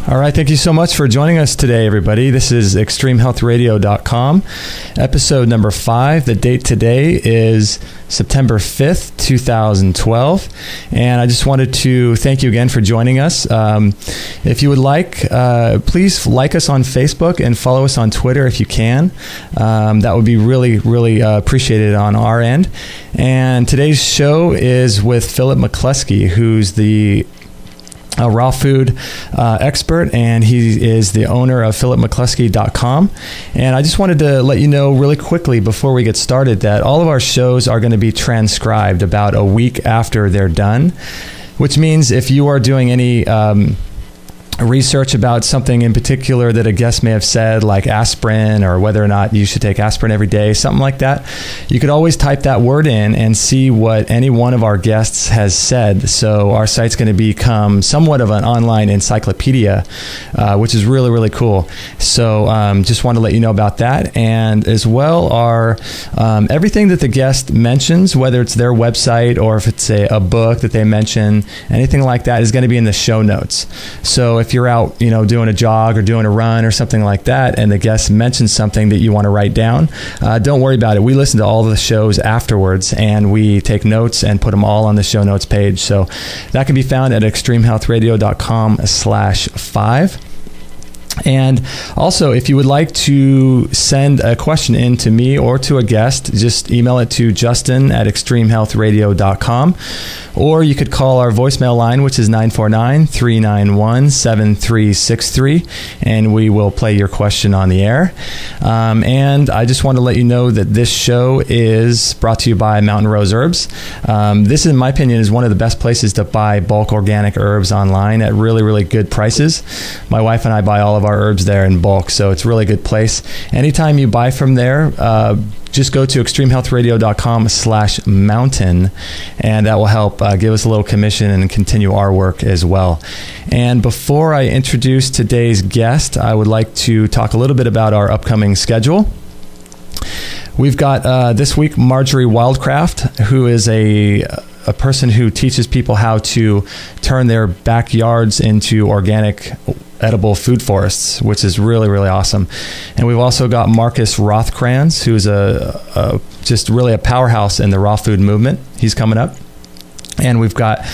All right, thank you so much for joining us today, everybody. This is ExtremeHealthRadio.com, episode number 5. The date today is September 5th, 2012, and I just wanted to thank you again for joining us. If you would like, please like us on Facebook and follow us on Twitter if you can. That would be really appreciated on our end. And today's show is with Philip McCluskey, who's the a raw food expert, and he is the owner of philipmccluskey.com. And I just wanted to let you know really quickly before we get started that all of our shows are going to be transcribed about a week after they're done, which means if you are doing any research about something in particular that a guest may have said, like aspirin, or whether or not you should take aspirin every day, something like that, you could always type that word in and see what any one of our guests has said. So our site's going to become somewhat of an online encyclopedia, which is really cool. So just want to let you know about that. And as well, our everything that the guest mentions, whether it's their website or if it's a book that they mention, anything like that is going to be in the show notes. So if you're out, doing a jog or doing a run or something like that, and the guest mentions something that you want to write down, don't worry about it. We listen to all the shows afterwards, and we take notes and put them all on the show notes page. So that can be found at extremehealthradio.com/5. And also, if you would like to send a question in to me or to a guest, just email it to justin@extremehealthradio.com. Or you could call our voicemail line, which is 949-391-7363, and we will play your question on the air. And I just want to let you know that this show is brought to you by Mountain Rose Herbs. This, in my opinion, is one of the best places to buy bulk organic herbs online at really good prices. My wife and I buy all of our herbs there in bulk, so it's a really good place. Anytime you buy from there, just go to extremehealthradio.com/mountain, and that will help give us a little commission and continue our work as well. And before I introduce today's guest, I would like to talk a little bit about our upcoming schedule. We've got this week Marjorie Wildcraft, who is a person who teaches people how to turn their backyards into organic edible food forests, which is really awesome. And we've also got Marcus Rothkranz, who's just really a powerhouse in the raw food movement. He's coming up. And we've got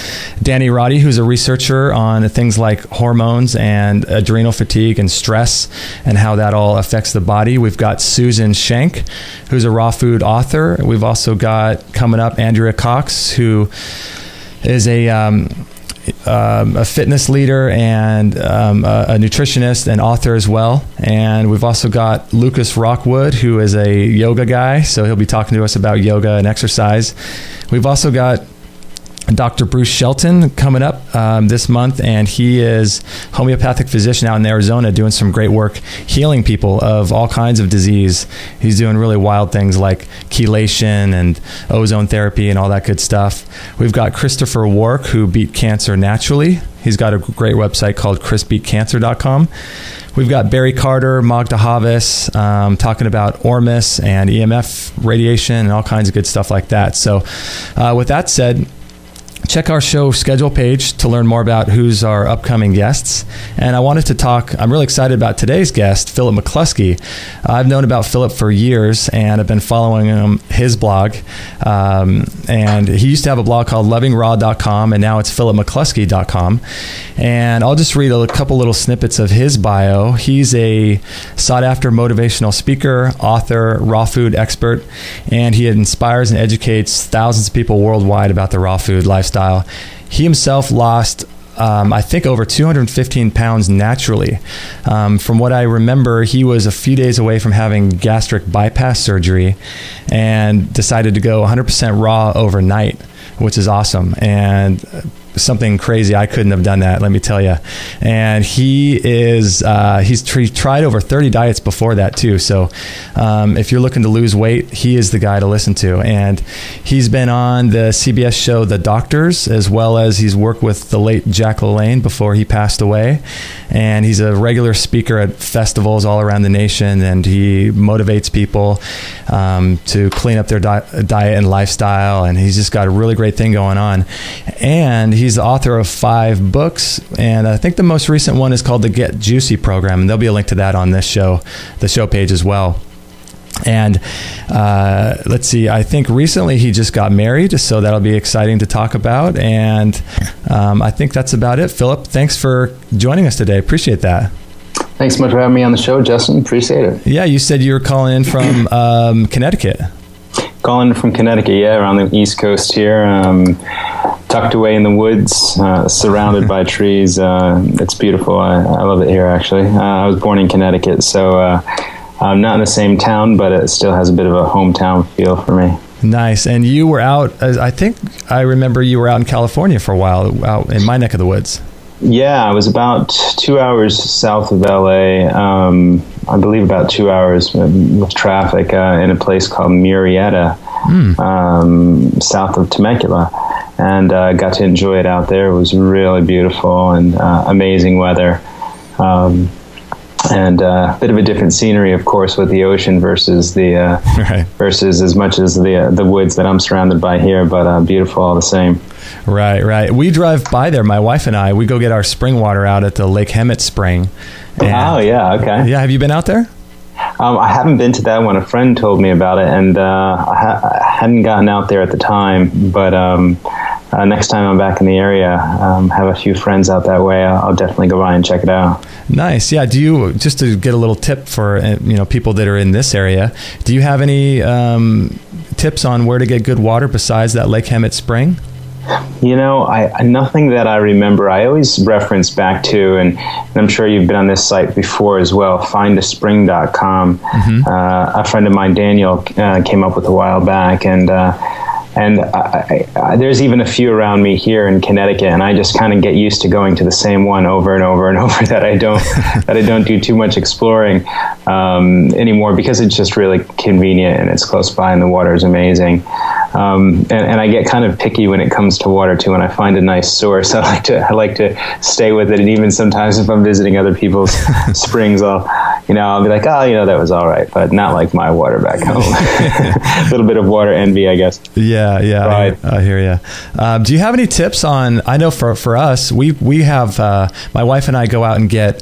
Danny Roddy, who's a researcher on things like hormones and adrenal fatigue and stress and how that all affects the body. We've got Susan Schenk, who's a raw food author. We've also got coming up Andrea Cox, who is a fitness leader and a nutritionist and author as well. And we've also got Lucas Rockwood, who is a yoga guy, so he'll be talking to us about yoga and exercise. We've also got Dr. Bruce Shelton coming up this month, and he is a homeopathic physician out in Arizona doing some great work healing people of all kinds of disease. He's doing really wild things like chelation and ozone therapy and all that good stuff. We've got Christopher Wark, who beat cancer naturally. He's got a great website called chrisbeatcancer.com. We've got Barry Carter, Magda Havas, talking about Ormus and EMF radiation and all kinds of good stuff like that. So with that said, check our show schedule page to learn more about who's our upcoming guests. And I wanted to talk, I'm really excited about today's guest, Philip McCluskey. I've known about Philip for years, and I've been following his blog. And he used to have a blog called lovingraw.com, and now it's philipmccluskey.com. And I'll just read a couple little snippets of his bio. He's a sought-after motivational speaker, author, raw food expert, and he inspires and educates thousands of people worldwide about the raw food lifestyle. He himself lost, I think, over 215 pounds naturally. From what I remember, he was a few days away from having gastric bypass surgery and decided to go 100% raw overnight, which is awesome. And something crazy. I couldn't have done that, let me tell you. And he is, he's tried over 30 diets before that too. So if you're looking to lose weight, he is the guy to listen to. And he's been on the CBS show The Doctors, as well as he's worked with the late Jack LaLanne before he passed away. And he's a regular speaker at festivals all around the nation, and he motivates people to clean up their diet and lifestyle. And he's just got a really great thing going on. And he he's the author of 5 books, and I think the most recent one is called the Get Juicy program, and there'll be a link to that on this show, the show page as well. And let's see, I think recently he just got married, so that'll be exciting to talk about. And I think that's about it. Philip, thanks for joining us today. Appreciate that. Thanks so much for having me on the show, Justin. Appreciate it. Yeah, you said you were calling in from Connecticut. Calling from Connecticut, yeah, around the East Coast here. Tucked away in the woods, surrounded by trees. It's beautiful. I love it here, actually. I was born in Connecticut, so... I'm not in the same town, but it still has a bit of a hometown feel for me. Nice. And you were out, I think I remember you were out in California for a while, out in my neck of the woods. Yeah, I was about 2 hours south of LA, I believe about 2 hours with traffic in a place called Murrieta, south of Temecula. And got to enjoy it out there. It was really beautiful and amazing weather. And a bit of a different scenery, of course, with the ocean versus the versus as much as the woods that I'm surrounded by here, but beautiful all the same. Right. We drive by there, my wife and I. We go get our spring water out at the Lake Hemet Spring. Oh, yeah, okay. Yeah, have you been out there? I haven't been to that one. A friend told me about it, and I hadn't gotten out there at the time, but next time I'm back in the area, have a few friends out that way, I'll definitely go by and check it out. Nice. Yeah. Do you, just to get a little tip for people that are in this area, do you have any tips on where to get good water besides that Lake Hemet Spring? Nothing that I remember. I always reference back to, and I'm sure you've been on this site before as well, findaspring.com. A friend of mine, Daniel, came up with a while back, and there's even a few around me here in Connecticut, and I just kind of get used to going to the same one over and over and over that I don't do too much exploring anymore, because it's just really convenient and it's close by and the water is amazing. And I get kind of picky when it comes to water too. When I find a nice source, I like to stay with it. And even sometimes if I'm visiting other people's springs, I'll be like, that was all right, but not like my water back home. A little bit of water envy, I guess. Yeah, right. I hear you. Do you have any tips on? I know for us, we have my wife and I go out and get.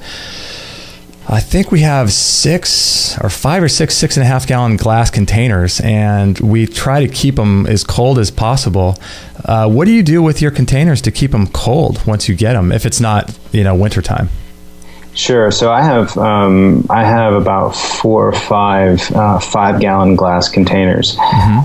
I think we have 5 or 6 6.5 gallon glass containers, and we try to keep them as cold as possible. What do you do with your containers to keep them cold once you get them, if it's not, wintertime? Sure. So I have about 4 or 5 5-gallon glass containers,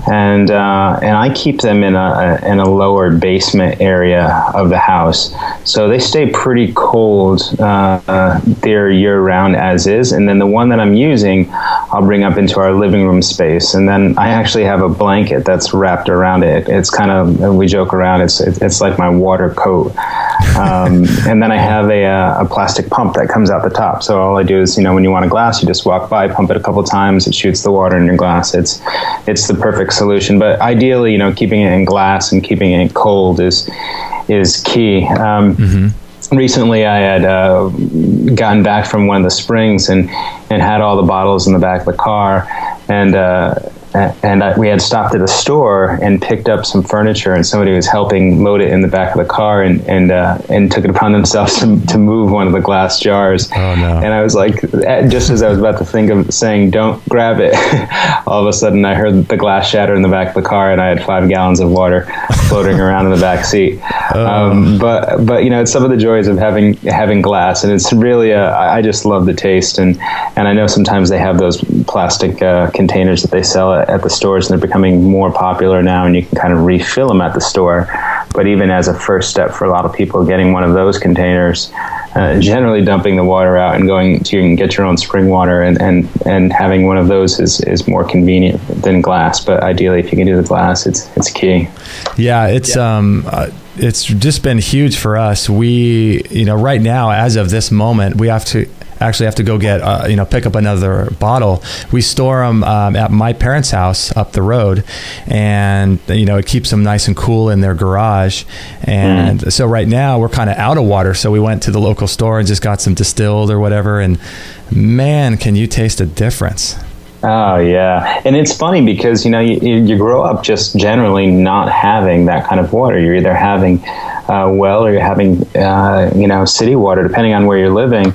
and I keep them in a lower basement area of the house, so they stay pretty cold there year round as is. And then the one that I'm using, I'll bring up into our living room space, and then I actually have a blanket that's wrapped around it. It's kind of, we joke around, it's like my water coat. And then I have a plastic pump that comes out the top. So all I do is, when you want a glass, you just walk by, pump it a couple times, it shoots the water in your glass. It's the perfect solution. But ideally, keeping it in glass and keeping it cold is key. Recently, I had gotten back from one of the springs and had all the bottles in the back of the car, and we had stopped at a store and picked up some furniture, and somebody was helping load it in the back of the car, and took it upon themselves to move one of the glass jars. Oh, no. And I was like, just as I was about to think of saying, don't grab it, all of a sudden I heard the glass shatter in the back of the car, and I had 5 gallons of water floating around in the back seat. But it's some of the joys of having glass, and it's really I just love the taste, and I know sometimes they have those plastic containers that they sell at the stores, and they're becoming more popular now, and you can kind of refill them at the store. But even as a first step for a lot of people, getting one of those containers, generally dumping the water out and going to, you can get your own spring water, and having one of those is more convenient than glass. But ideally, if you can do the glass, it's key. Yeah, it's just been huge for us. We, right now, as of this moment, we have to go get, pick up another bottle. We store them at my parents' house up the road, and, it keeps them nice and cool in their garage. And so right now we're kind of out of water. So we went to the local store and just got some distilled or whatever. And man, can you taste a difference? Oh, yeah. And it's funny because, you grow up just generally not having that kind of water. You're either having well or you're having, city water, depending on where you're living.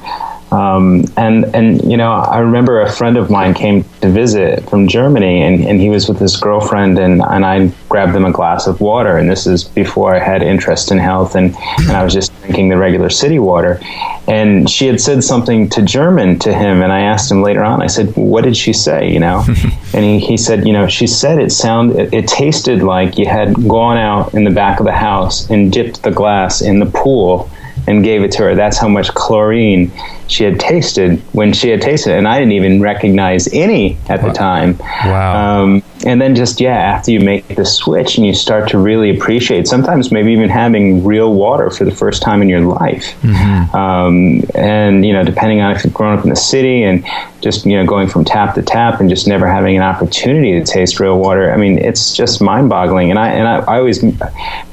I remember a friend of mine came to visit from Germany, and he was with his girlfriend, and I grabbed them a glass of water. And this is before I had interest in health, and I was just drinking the regular city water. And she had said something to German to him, and I asked him later on, I said, what did she say, And he said, she said it tasted like you had gone out in the back of the house and dipped the glass in the pool and gave it to her. That's how much chlorine she had tasted when she had tasted it. And I didn't even recognize any at the time. Wow. And then after you make the switch and you start to really appreciate, sometimes maybe even having real water for the first time in your life. Mm-hmm. And, depending on if you've grown up in the city and just, going from tap to tap and just never having an opportunity to taste real water. I mean, it's just mind boggling. And I always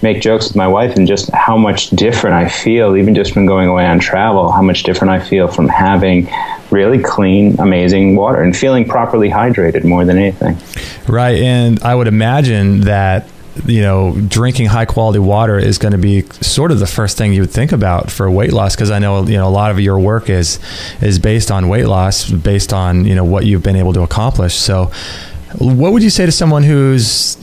make jokes with my wife and just how much different I feel, even just from going away on travel, how much different I feel from having really clean, amazing water and feeling properly hydrated more than anything. Right. And I would imagine that, drinking high quality water is going to be sort of the first thing you would think about for weight loss. Cause I know, a lot of your work is based on weight loss, based on, what you've been able to accomplish. So what would you say to someone who's,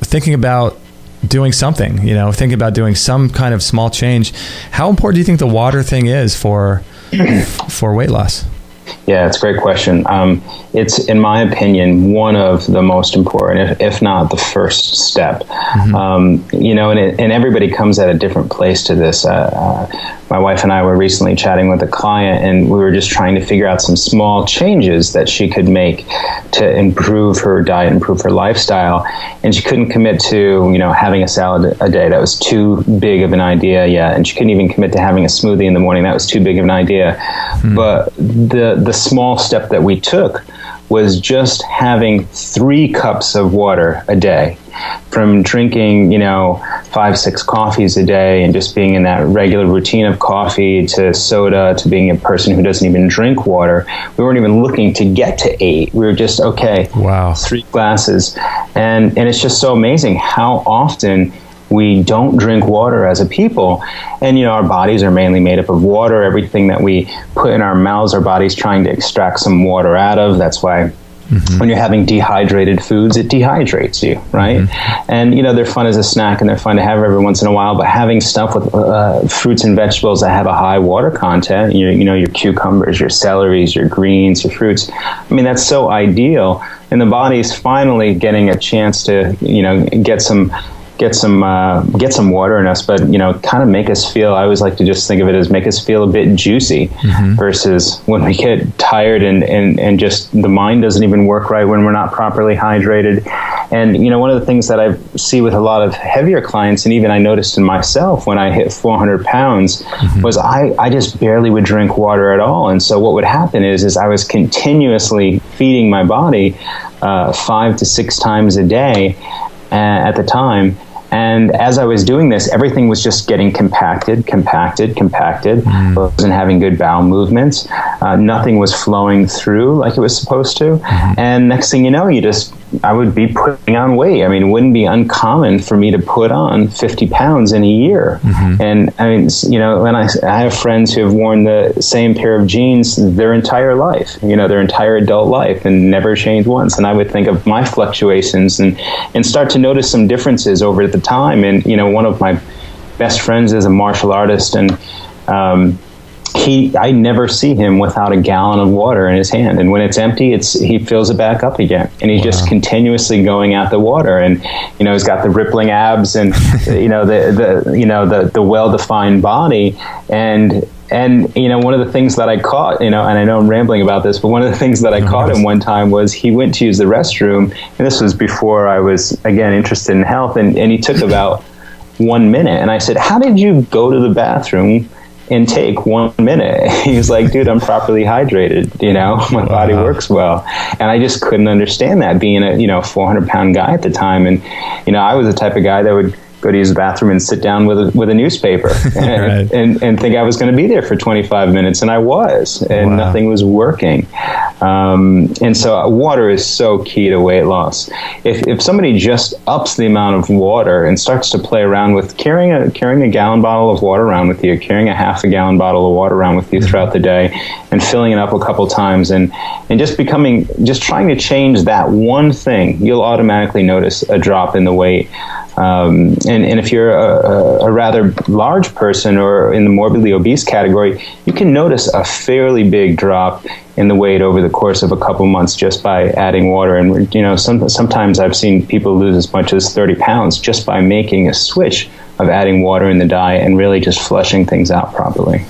thinking about doing something, thinking about doing some kind of small change? How important do you think the water thing is for weight loss? Yeah, it's a great question. It's, in my opinion, one of the most important, if not the first step. Mm-hmm. And everybody comes at a different place to this. My wife and I were recently chatting with a client, and we were just trying to figure out some small changes that she could make to improve her diet, improve her lifestyle. And she couldn't commit to, having a salad a day. That was too big of an idea yet. And she couldn't even commit to having a smoothie in the morning. That was too big of an idea. Mm-hmm. But the small step that we took was just having 3 cups of water a day. From drinking, 5-6 coffees a day and just being in that regular routine of coffee to soda to being a person who doesn't even drink water. We weren't even looking to get to 8. We were just, wow, 3 glasses. And it's just so amazing how often we don't drink water as a people. And, our bodies are mainly made up of water. Everything that we put in our mouths, our body's trying to extract some water out of. That's why when you're having dehydrated foods, it dehydrates you, right? Mm-hmm. And, they're fun as a snack and they're fun to have every once in a while. But having stuff with fruits and vegetables that have a high water content, your cucumbers, your celeries, your greens, your fruits, that's so ideal. And the body's finally getting a chance to, get some water in us, but kind of make us feel. I always like to just think of it as make us feel a bit juicy, versus when we get tired and just the mind doesn't even work right when we're not properly hydrated. And one of the things that I see with a lot of heavier clients, and even I noticed in myself when I hit 400 pounds, was I just barely would drink water at all. And so what would happen is I was continuously feeding my body 5 to 6 times a day at the time. And as I was doing this, everything was just getting compacted. I wasn't having good bowel movements. Nothing was flowing through like it was supposed to. And next thing you know, I would be putting on weight. It wouldn't be uncommon for me to put on 50 pounds in a year. And when I have friends who have worn the same pair of jeans their entire life, their entire adult life, and never changed once. And I would think of my fluctuations and start to notice some differences over the time. And one of my best friends is a martial artist, and I never see him without a gallon of water in his hand, and when it's empty, he fills it back up again, and he's just continuously going at the water. And he's got the rippling abs, and the well-defined body. And one of the things that I caught, and I know I'm rambling about this, but one of the things that I caught him one time was he went to use the restroom, and this was before I was, again, interested in health, and he took about 1 minute. And I said, how did you go to the bathroom and take 1 minute? He's like, dude, I'm properly hydrated, my body works well. And I just couldn't understand that, being a 400-pound guy at the time. And I was the type of guy that would go to use the bathroom and sit down with a newspaper and think I was going to be there for 25 minutes, and I was, and nothing was working. And so water is so key to weight loss. If somebody just ups the amount of water and starts to play around with carrying a gallon bottle of water around with you, carrying a half a gallon bottle of water around with you throughout the day, and filling it up a couple times, and just trying to change that one thing, you'll automatically notice a drop in the weight. And if you're a rather large person or in the morbidly obese category, you can notice a fairly big drop in the weight over the course of a couple months just by adding water. And sometimes I've seen people lose as much as 30 pounds just by making a switch of adding water in the diet and really just flushing things out properly.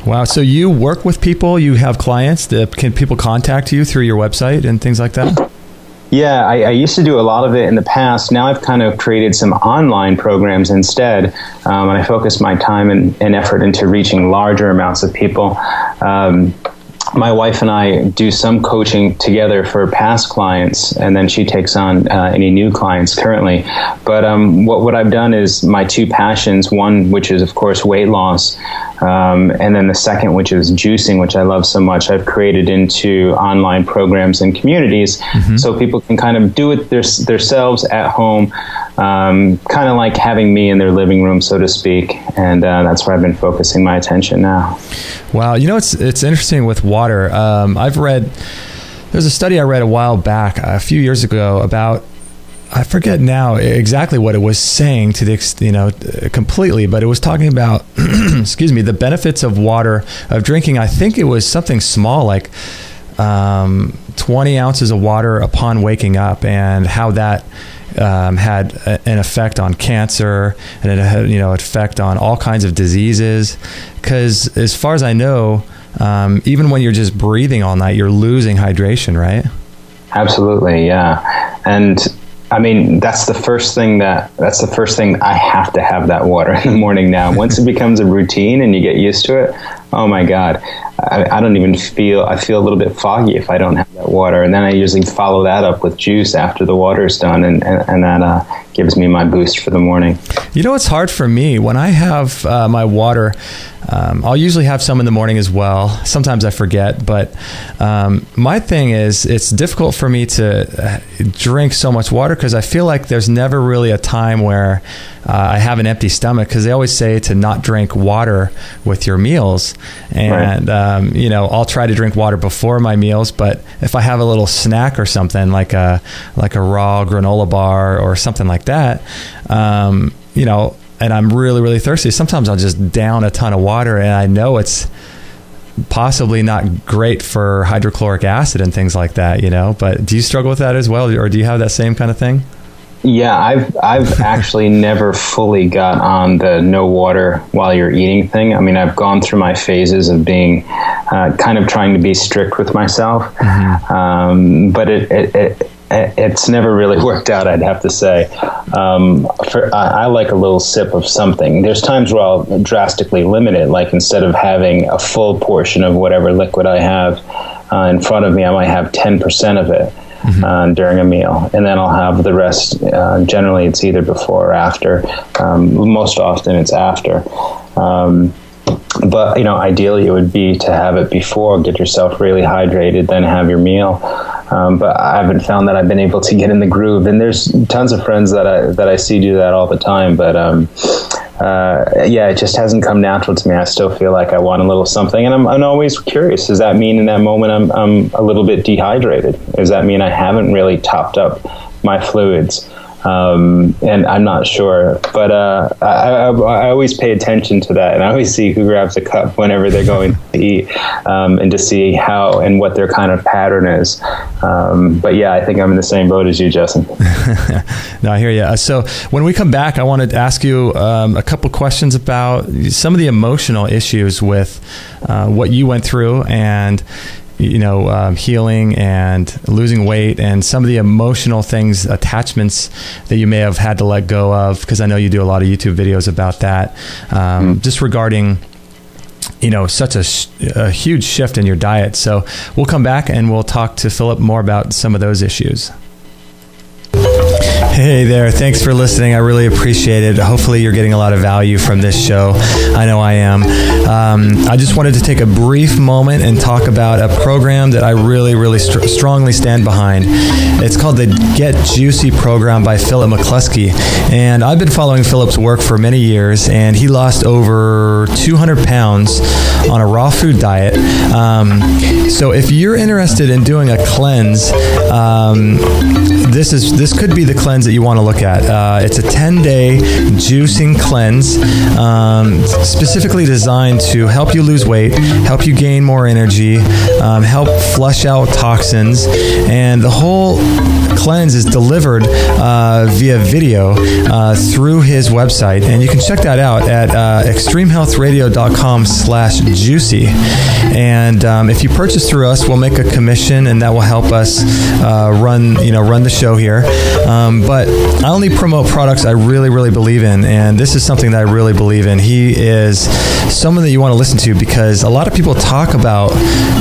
Wow. So you work with people, you have clients. Can people contact you through your website and things like that? Yeah, I used to do a lot of it in the past. Now I've kind of created some online programs instead, and I focus my time and effort into reaching larger amounts of people. My wife and I do some coaching together for past clients, and then she takes on any new clients currently. But what I've done is my two passions, one which is, of course, weight loss, and then the second, which is juicing, which I love so much, I've created into online programs and communities so people can kind of do it themselves at home, kind of like having me in their living room, so to speak. And that's where I've been focusing my attention now. Wow. It's interesting with water. There's a study I read a while back, a few years ago, about, I forget now exactly what it was saying to the completely, but it was talking about, excuse me, the benefits of water, of drinking. I think it was something small, like 20 ounces of water upon waking up, and how that had an effect on cancer, and it had, effect on all kinds of diseases. Because as far as I know, even when you're just breathing all night, you're losing hydration, right? Absolutely, yeah. And I mean, that's the first thing I have to have that water in the morning now. Once it becomes a routine and you get used to it, oh my God, I don't even feel a little bit foggy if I don't have that water. And then I usually follow that up with juice after the water's done, and that gives me my boost for the morning. It's hard for me when I have my water. I'll usually have some in the morning as well. Sometimes I forget, but my thing is, it's difficult for me to drink so much water because I feel like there's never really a time where I have an empty stomach, because they always say to not drink water with your meals. And, right. I'll try to drink water before my meals, but if I have a little snack or something like a raw granola bar or something like that, and I'm really, really thirsty, sometimes I'll just down a ton of water, and I know it's possibly not great for hydrochloric acid and things like that, but do you struggle with that as well? Or do you have that same kind of thing? Yeah, I've actually never fully got on the no water while you're eating thing. I mean, I've gone through my phases of being kind of trying to be strict with myself, but it's never really worked out, I'd have to say. I like a little sip of something. There's times where I'll drastically limit it, like instead of having a full portion of whatever liquid I have in front of me, I might have 10% of it. During a meal, and then I'll have the rest. Generally, it's either before or after. Most often, it's after. But ideally, it would be to have it before, get yourself really hydrated, then have your meal. But I haven't found that I've been able to get in the groove. And there's tons of friends that I see do that all the time. But it just hasn't come natural to me. I still feel like I want a little something, and I'm always curious. Does that mean in that moment I'm a little bit dehydrated? Does that mean I haven't really topped up my fluids? And I'm not sure, but I always pay attention to that, and I always see who grabs a cup whenever they're going to eat, and to see how and what their kind of pattern is. But yeah, I think I'm in the same boat as you, Justin. No, I hear you. So when we come back, I wanted to ask you a couple questions about some of the emotional issues with what you went through, and healing and losing weight, and some of the emotional things, attachments that you may have had to let go of, because I know you do a lot of YouTube videos about that, just regarding, such a huge shift in your diet. So we'll come back and we'll talk to Philip more about some of those issues. Hey there. Thanks for listening. I really appreciate it. Hopefully you're getting a lot of value from this show. I know I am. I just wanted to take a brief moment and talk about a program that I really strongly stand behind. It's called the Get Juicy program by Philip McCluskey. And I've been following Philip's work for many years, and he lost over 200 pounds on a raw food diet. So if you're interested in doing a cleanse, this could be the cleanse that you want to look at. It's a 10-day juicing cleanse, specifically designed to help you lose weight, help you gain more energy, help flush out toxins, and the whole cleanse is delivered via video through his website, and you can check that out at extremehealthradio.com/juicy. And if you purchase through us, we'll make a commission, and that will help us run the show here. But I only promote products I really believe in, and this is something that I really believe in. He is someone that you want to listen to, because a lot of people talk about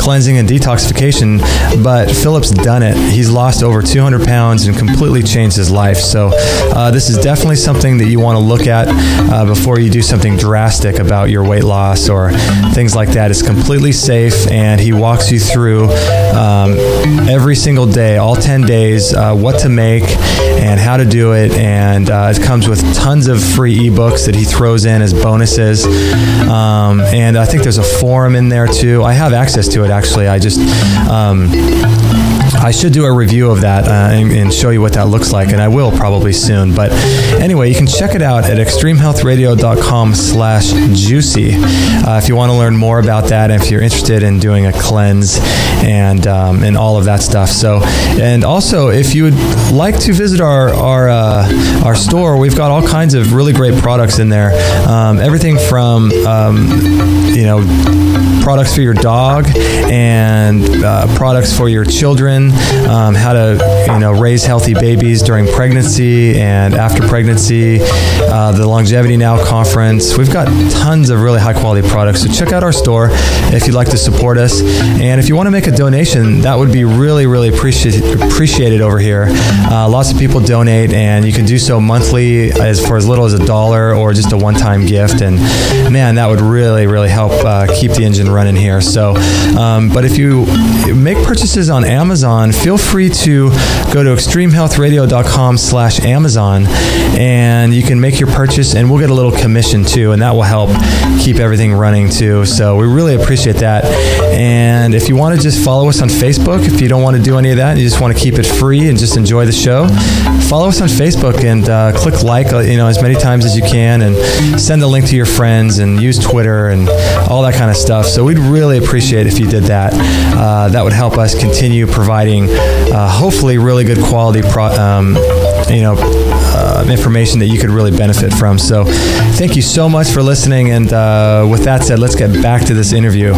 cleansing and detoxification, but Philip's done it. He's lost over 200 pounds and completely changed his life. So this is definitely something that you want to look at before you do something drastic about your weight loss or things like that. It's completely safe, and he walks you through every single day, all 10 days, what to make and how to do it. And it comes with tons of free ebooks that he throws in as bonuses. And I think there's a forum in there too. I have access to it, actually. I should do a review of that and show you what that looks like, and I will probably soon. But anyway, you can check it out at extremehealthradio.com/juicy if you want to learn more about that, if you're interested in doing a cleanse and all of that stuff. So, and also, if you would like to visit our store, we've got all kinds of really great products in there. Everything from products for your dog and products for your children, how to raise healthy babies during pregnancy and after pregnancy, the Longevity Now conference. We've got tons of really high quality products, so check out our store if you'd like to support us. And if you want to make a donation, that would be really appreciated over here. Lots of people donate, and you can do so monthly for as little as $1 or just a one-time gift, and man, that would really help keep the engine running here. So but if you make purchases on Amazon, feel free to go to extremehealthradio.com/Amazon, and you can make your purchase, and we'll get a little commission too, and that will help keep everything running too. So we really appreciate that. And if you want to just follow us on Facebook, if you don't want to do any of that, you just want to keep it free and just enjoy the show, follow us on Facebook and click like as many times as you can, and send the link to your friends, and use Twitter and all that kind of stuff. So we'd really appreciate if you did that. That would help us continue providing hopefully really good quality information that you could really benefit from. So thank you so much for listening, and with that said, let's get back to this interview.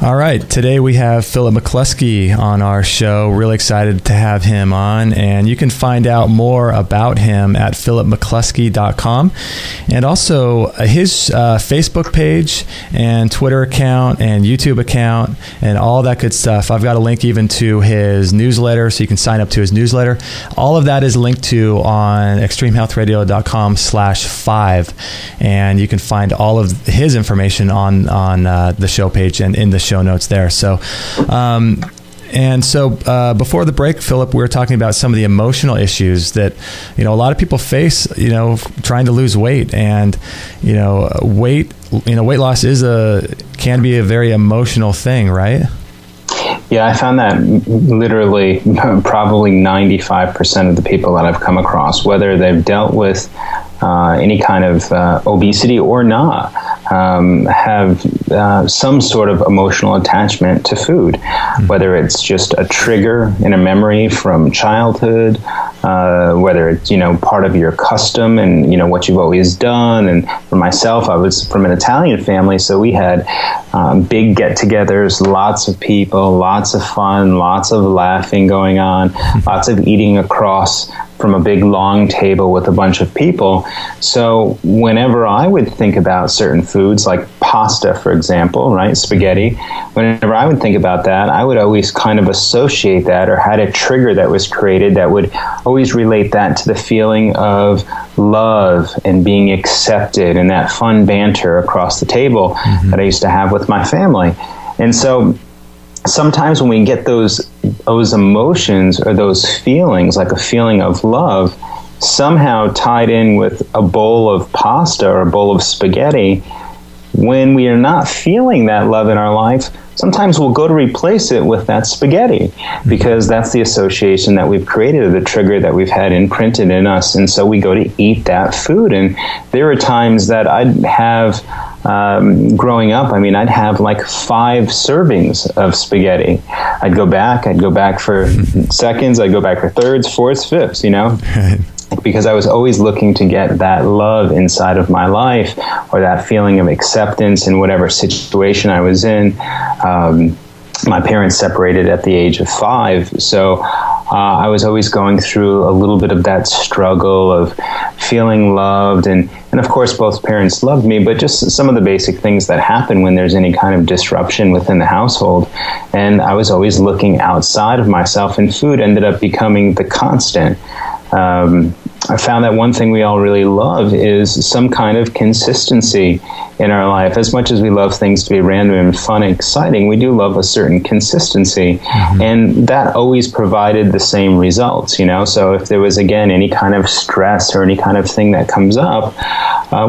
All right, today we have Philip McCluskey on our show. Really excited to have him on, and you can find out more about him at philipmccluskey.com, and also his Facebook page and Twitter account and YouTube account and all that good stuff. I've got a link even to his newsletter, so you can sign up to his newsletter. All of that is linked to on extremehealthradio.com/5, and you can find all of his information on the show page and in the show notes there. So before the break, Philip, we were talking about some of the emotional issues that a lot of people face trying to lose weight, and weight loss can be a very emotional thing, right? Yeah, I found that literally probably 95% of the people that I've come across, whether they've dealt with any kind of obesity or not, have some sort of emotional attachment to food, whether it's just a trigger in a memory from childhood, whether it's, part of your custom and, what you've always done. And for myself, I was from an Italian family, so we had big get-togethers, lots of people, lots of fun, lots of laughing going on, lots of eating across from a big long table with a bunch of people. So whenever I would think about certain foods, like pasta, for example, right, spaghetti, whenever I would think about that, I would always kind of associate that, or had a trigger that was created that would always relate that to the feeling of love and being accepted and that fun banter across the table that I used to have with my family. And so sometimes when we get those emotions or those feelings, like a feeling of love, somehow tied in with a bowl of pasta or a bowl of spaghetti, when we are not feeling that love in our life, sometimes we'll go to replace it with that spaghetti, because that's the association that we've created, or the trigger that we've had imprinted in us. And so we go to eat that food. And there are times that I'd have, growing up, I mean, I'd have like 5 servings of spaghetti. I'd go back for seconds, I'd go back for thirds, fourths, fifths, you know? Because I was always looking to get that love inside of my life, or that feeling of acceptance in whatever situation I was in. My parents separated at the age of 5, so I was always going through a little bit of that struggle of feeling loved, and of course both parents loved me, but just some of the basic things that happen when there's any kind of disruption within the household. And I was always looking outside of myself, and food ended up becoming the constant. I found that one thing we all really love is some kind of consistency in our life. As much as we love things to be random and fun and exciting, we do love a certain consistency. And that always provided the same results, you know? So if there was, again, any kind of stress or any kind of thing that comes up,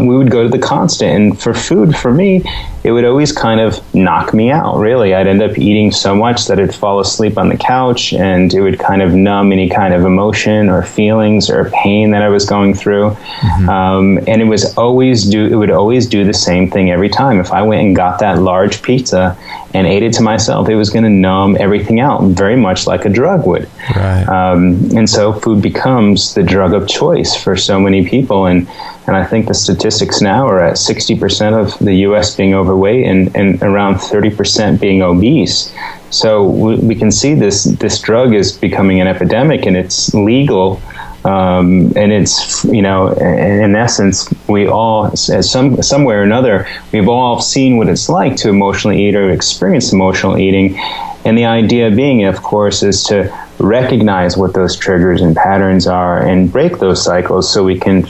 we would go to the constant. And for food, for me, it would always kind of knock me out, really. I'd end up eating so much that I'd fall asleep on the couch, and it would kind of numb any kind of emotion or feelings or pain that I was going through. And it would always do the same thing every time. If I went and got that large pizza and ate it to myself, it was going to numb everything out, very much like a drug would. Right. And so food becomes the drug of choice for so many people. And I think the statistics now are at 60% of the U.S. being overweight and around 30% being obese. So we can see this drug is becoming an epidemic, and it's legal. And it's, you know, in essence, we all, somewhere or another, we've all seen what it's like to emotionally eat or experience emotional eating. And the idea being, of course, is to recognize what those triggers and patterns are and break those cycles, so we can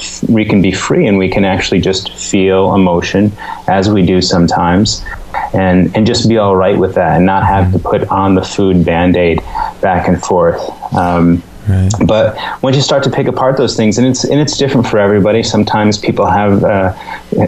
be free, and we can actually just feel emotion as we do sometimes, and just be all right with that, and not have to put on the food Band-Aid back and forth. Right. But once you start to pick apart those things, and it's different for everybody. Sometimes people have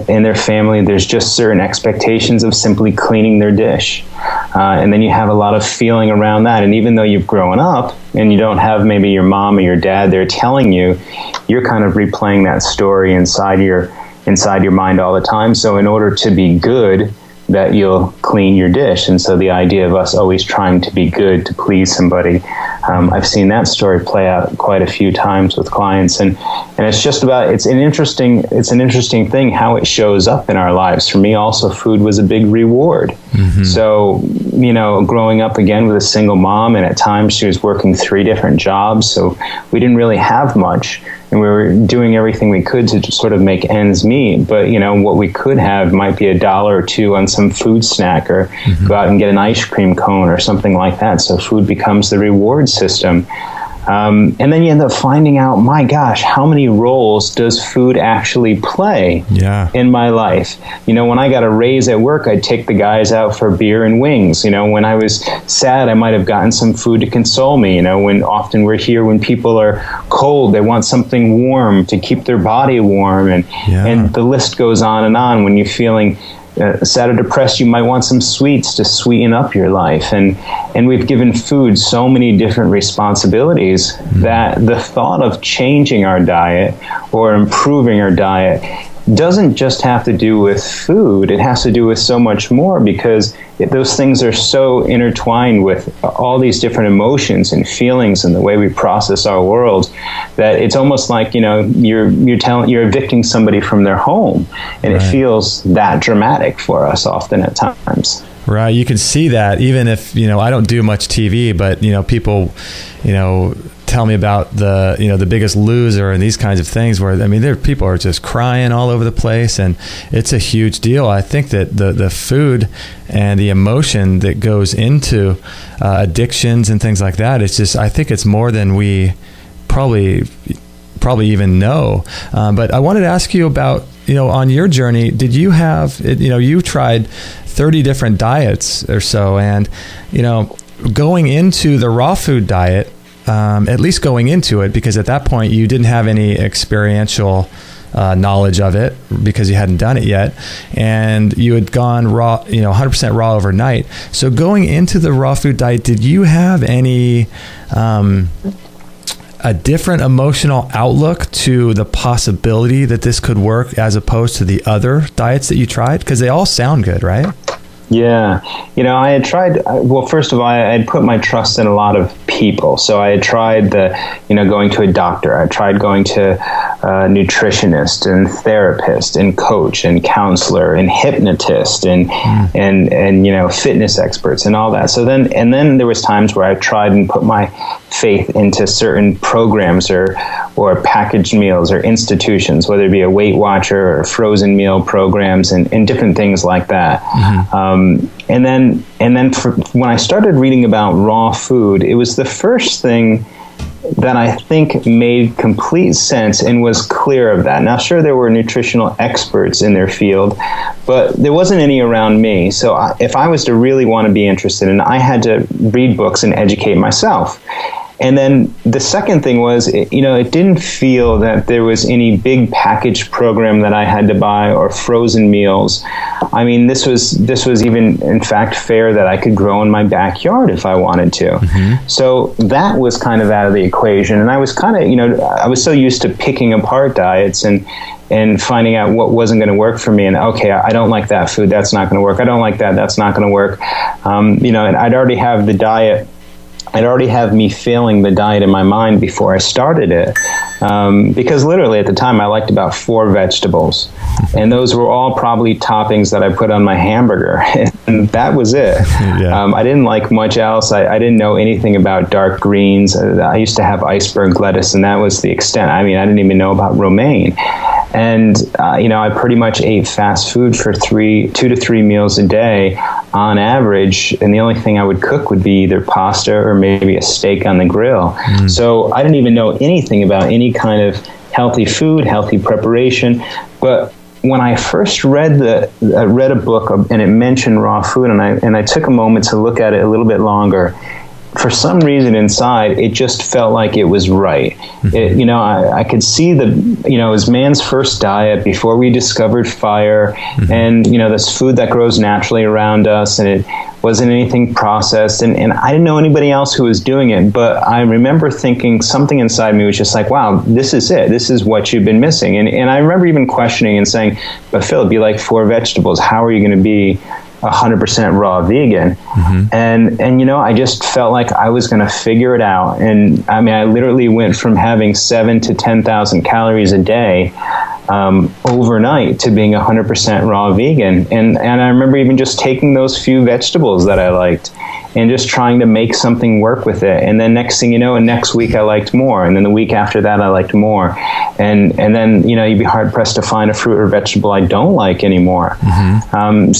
in their family, there's just certain expectations of simply cleaning their dish, and then you have a lot of feeling around that. And even though you've grown up and you don't have maybe your mom or your dad there telling you, you're kind of replaying that story inside your mind all the time. So in order to be good, that you'll clean your dish. And so the idea of us always trying to be good to please somebody, I've seen that story play out quite a few times with clients, and it's just about, it's an interesting thing how it shows up in our lives. For me also, food was a big reward. So, you know, growing up again with a single mom, and at times she was working 3 different jobs, so we didn't really have much. And we were doing everything we could to just sort of make ends meet. But, you know, what we could have might be $1 or $2 on some food snack, or go out and get an ice cream cone or something like that. So food becomes the reward system. And then you end up finding out, my gosh, how many roles does food actually play in my life? You know, when I got a raise at work, I'd take the guys out for beer and wings. You know, when I was sad, I might have gotten some food to console me. You know, when often we're here when people are cold, they want something warm to keep their body warm. And the list goes on and on. When you're feeling sad or depressed, you might want some sweets to sweeten up your life. And we've given food so many different responsibilities that the thought of changing our diet or improving our diet doesn't just have to do with food. It has to do with so much more, because those things are so intertwined with all these different emotions and feelings and the way we process our world, that it's almost like, you know, you're evicting somebody from their home, and it feels that dramatic for us often at times. Right. You can see that even if, you know, I don't do much TV, but, you know, people, you know, tell me about the Biggest Loser and these kinds of things where, I mean, there people are just crying all over the place, and it's a huge deal. I think that the food and the emotion that goes into addictions and things like that, it's just, I think it's more than we probably even know. But I wanted to ask you about, on your journey, did you have, you tried 30 different diets or so, and, going into the raw food diet, at least going into it, because at that point you didn't have any experiential knowledge of it because you hadn't done it yet, and you had gone raw, 100% raw overnight. So going into the raw food diet, did you have any a different emotional outlook to the possibility that this could work as opposed to the other diets that you tried? Because they all sound good, right? Yeah. I had tried, well, first of all, I had put my trust in a lot of people. So I had tried going to a doctor. I tried going to a nutritionist and therapist and coach and counselor and hypnotist and fitness experts and all that. So then there was times where I tried and put my faith into certain programs or packaged meals or institutions, whether it be a Weight Watcher or frozen meal programs and different things like that. Mm-hmm. And then when I started reading about raw food, it was the first thing that I think made complete sense and was clear of that. Now, sure, there were nutritional experts in their field, but there wasn't any around me. So if I was to really want to be interested in it, I had to read books and educate myself. And then the second thing was, it didn't feel that there was any big package program that I had to buy or frozen meals. I mean, this was even, in fact, fare that I could grow in my backyard if I wanted to. Mm-hmm. So that was kind of out of the equation. And I was kind of, I was so used to picking apart diets and finding out what wasn't going to work for me. And okay, I don't like that food. That's not going to work. I don't like that. That's not going to work. And I'd already have the diet. I'd already have me failing the diet in my mind before I started it. Because literally at the time I liked about 4 vegetables. And those were all probably toppings that I put on my hamburger. And that was it. Yeah. I didn't like much else. I didn't know anything about dark greens. I used to have iceberg lettuce, and that was the extent. I mean, I didn't even know about romaine. And, I pretty much ate fast food for 2 to 3 meals a day on average. And the only thing I would cook would be either pasta or maybe a steak on the grill. Mm. So I didn't even know anything about any kind of healthy food, healthy preparation. But when I first read a book and it mentioned raw food, and I took a moment to look at it a little bit longer, for some reason inside, it just felt like it was right. Mm-hmm. I could see it was man's first diet before we discovered fire, mm-hmm. and, this food that grows naturally around us, and it wasn't anything processed. And I didn't know anybody else who was doing it, but I remember thinking something inside me was just like, wow, this is it. This is what you've been missing. And I remember even questioning and saying, but Phil, you like 4 vegetables. How are you going to be 100% raw vegan? Mm-hmm. And I just felt like I was going to figure it out. And I mean, I literally went from having 7,000 to 10,000 calories a day overnight to being 100% raw vegan. And I remember even just taking those few vegetables that I liked and just trying to make something work with it. And then next thing you know, next week I liked more. And then the week after that, I liked more. And then, you'd be hard pressed to find a fruit or vegetable I don't like anymore. Mm-hmm.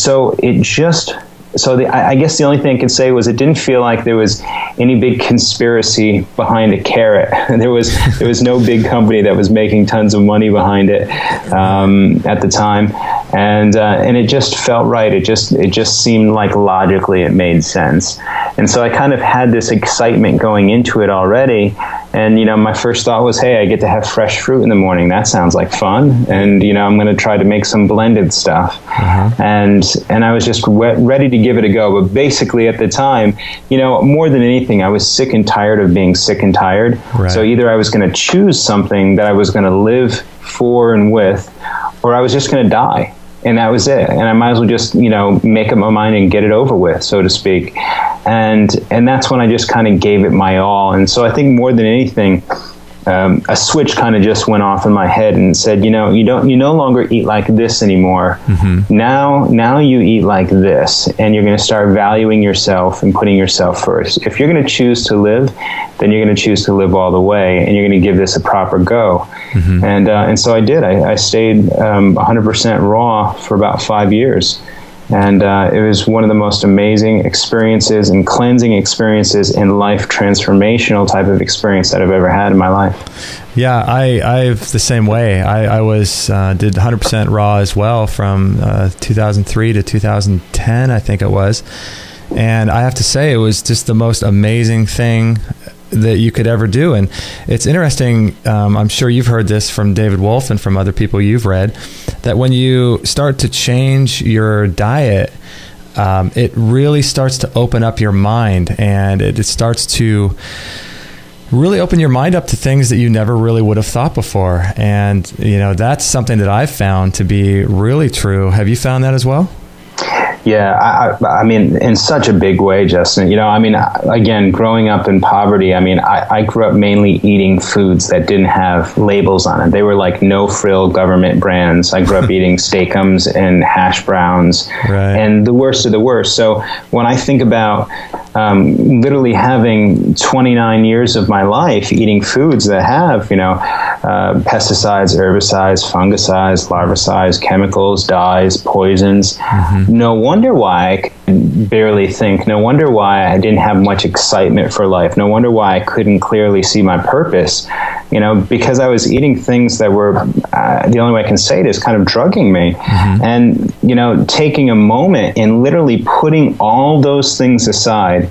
I guess the only thing I can say was it didn't feel like there was any big conspiracy behind a carrot. There was no big company that was making tons of money behind it at the time, and it just felt right. It just seemed like logically it made sense, and so I kind of had this excitement going into it already. And, my first thought was, hey, I get to have fresh fruit in the morning. That sounds like fun. And, I'm going to try to make some blended stuff. Uh-huh. And I was just ready to give it a go. But basically at the time, more than anything, I was sick and tired of being sick and tired. Right. So either I was going to choose something that I was going to live for and with, or I was just going to die. And that was it. And I might as well just, make up my mind and get it over with, so to speak. And that's when I just kind of gave it my all. And so I think more than anything, a switch kind of just went off in my head and said, you no longer eat like this anymore. Now you eat like this, and you're going to start valuing yourself and putting yourself first. If you're going to choose to live, then you're going to choose to live all the way, and you're going to give this a proper go. And so I did. I stayed 100% raw for about 5 years. And it was one of the most amazing experiences and cleansing experiences and life transformational type of experience that I've ever had in my life. Yeah, I've the same way. I was did 100% raw as well from 2003 to 2010, I think it was. And I have to say, it was just the most amazing thing that you could ever do. And it's interesting, I'm sure you've heard this from David Wolf and from other people you've read, that when you start to change your diet, it really starts to open up your mind, and it starts to really open your mind up to things that you never really would have thought before. And, that's something that I've found to be really true. Have you found that as well? Yeah, I mean, in such a big way, Justin. Again, growing up in poverty, I grew up mainly eating foods that didn't have labels on it. They were like no-frill government brands. I grew up eating steakums and hash browns, and the worst of the worst. So when I think about literally having 29 years of my life eating foods that have, pesticides, herbicides, fungicides, larvicides, chemicals, dyes, poisons, no wonder why I could barely think. No wonder why I didn't have much excitement for life. No wonder why I couldn't clearly see my purpose. Because I was eating things that were, the only way I can say it is kind of drugging me. And, taking a moment and literally putting all those things aside,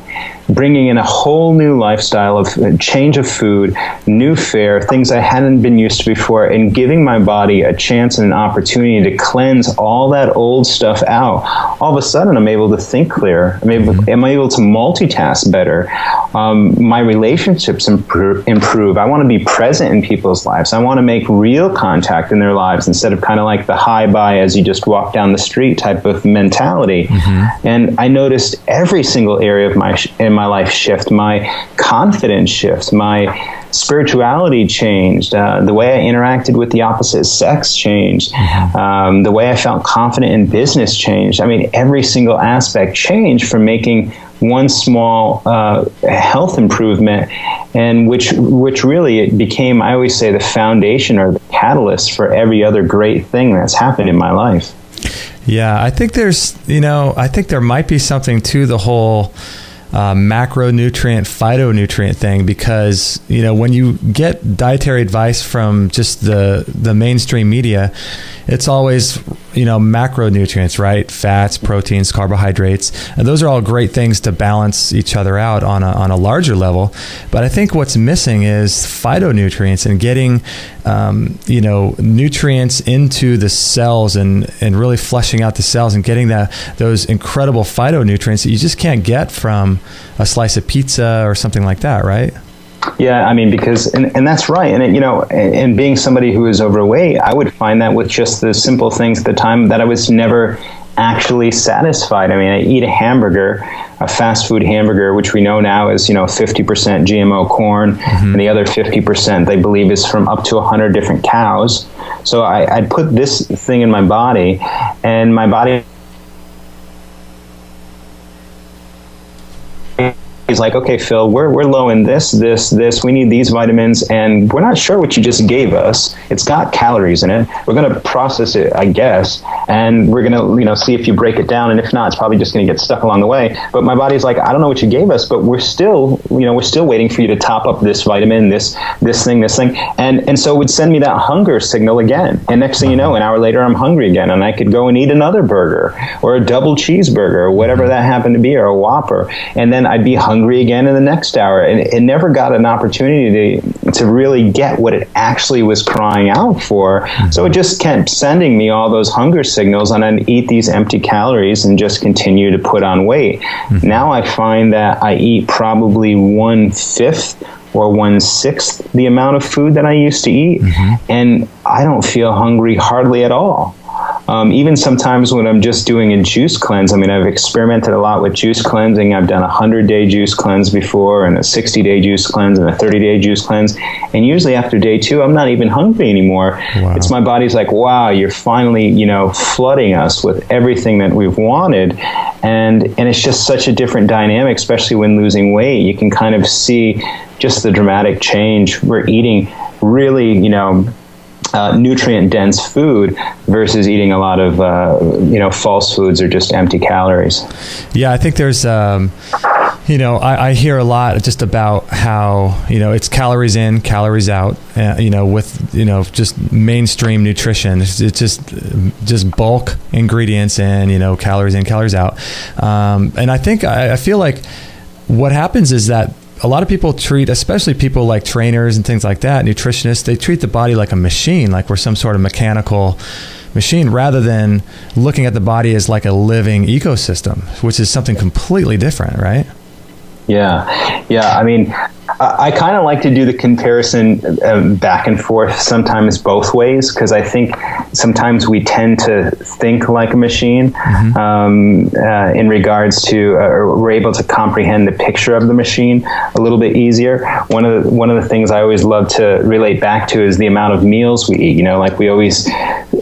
bringing in a whole new lifestyle of change of food, new fare, things I hadn't been used to before, and giving my body a chance and an opportunity to cleanse all that old stuff out. All of a sudden, I'm able to think clear. I'm able to multitask better. My relationships improve. I want to be present in people's lives. I want to make real contact in their lives instead of kind of like the hi-bye as you just walk down the street type of mentality. And I noticed every single area of my life shift, my confidence shift, my spirituality changed, the way I interacted with the opposite sex changed, the way I felt confident in business changed. Every single aspect changed from making one small health improvement, and which really it became, I always say, the foundation or the catalyst for every other great thing that's happened in my life. Yeah, I think I think there might be something to the whole macronutrient, phytonutrient thing, because when you get dietary advice from just the mainstream media, it's always macronutrients, right? Fats, proteins, carbohydrates, and those are all great things to balance each other out on a larger level. But I think what's missing is phytonutrients and getting nutrients into the cells and really fleshing out the cells and getting those incredible phytonutrients that you just can't get from a slice of pizza or something like that, right? Yeah, because, and that's right. And, and being somebody who is overweight, I would find that with just the simple things at the time that I was never actually satisfied. I eat a hamburger, a fast food hamburger, which we know now is, 50% GMO corn, and the other 50% they believe is from up to 100 different cows. So I'd put this thing in my body, and my body He's like, okay, Phil, we're low in this. We need these vitamins, and we're not sure what you just gave us. It's got calories in it. We're going to process it, I guess, and we're going to, see if you break it down, and if not, it's probably just going to get stuck along the way. But my body's like, I don't know what you gave us, but we're still waiting for you to top up this vitamin, this thing, and so it would send me that hunger signal again. And next thing you know, an hour later, I'm hungry again, and I could go and eat another burger or a double cheeseburger or whatever that happened to be, or a Whopper, and then I'd be hungry again in the next hour, and it never got an opportunity to really get what it actually was crying out for. So it just kept sending me all those hunger signals, and I'd eat these empty calories and just continue to put on weight. Now I find that I eat probably 1/5 or 1/6 the amount of food that I used to eat, and I don't feel hungry hardly at all. Even sometimes when I'm just doing a juice cleanse, I mean, I've experimented a lot with juice cleansing. I've done a 100-day juice cleanse before, and a 60-day juice cleanse, and a 30-day juice cleanse. And usually after day 2, I'm not even hungry anymore. Wow. It's my body's like, wow, you're finally, flooding us with everything that we've wanted. And it's just such a different dynamic, especially when losing weight. You can kind of see just the dramatic change. We're eating really, nutrient-dense food versus eating a lot of, false foods or just empty calories. Yeah, I think there's, I hear a lot just about how, it's calories in, calories out, with, just mainstream nutrition. It's just bulk ingredients and, calories in, calories out. And I feel like what happens is that a lot of people treat, especially people like trainers and things like that, nutritionists, they treat the body like a machine, like we're some sort of mechanical machine, rather than looking at the body as like a living ecosystem, which is something completely different, right? Yeah. I mean, I kind of like to do the comparison back and forth, sometimes both ways, because I think sometimes we tend to think like a machine in regards to, we're able to comprehend the picture of the machine a little bit easier. One of the things I always love to relate back to is the amount of meals we eat. Like we always,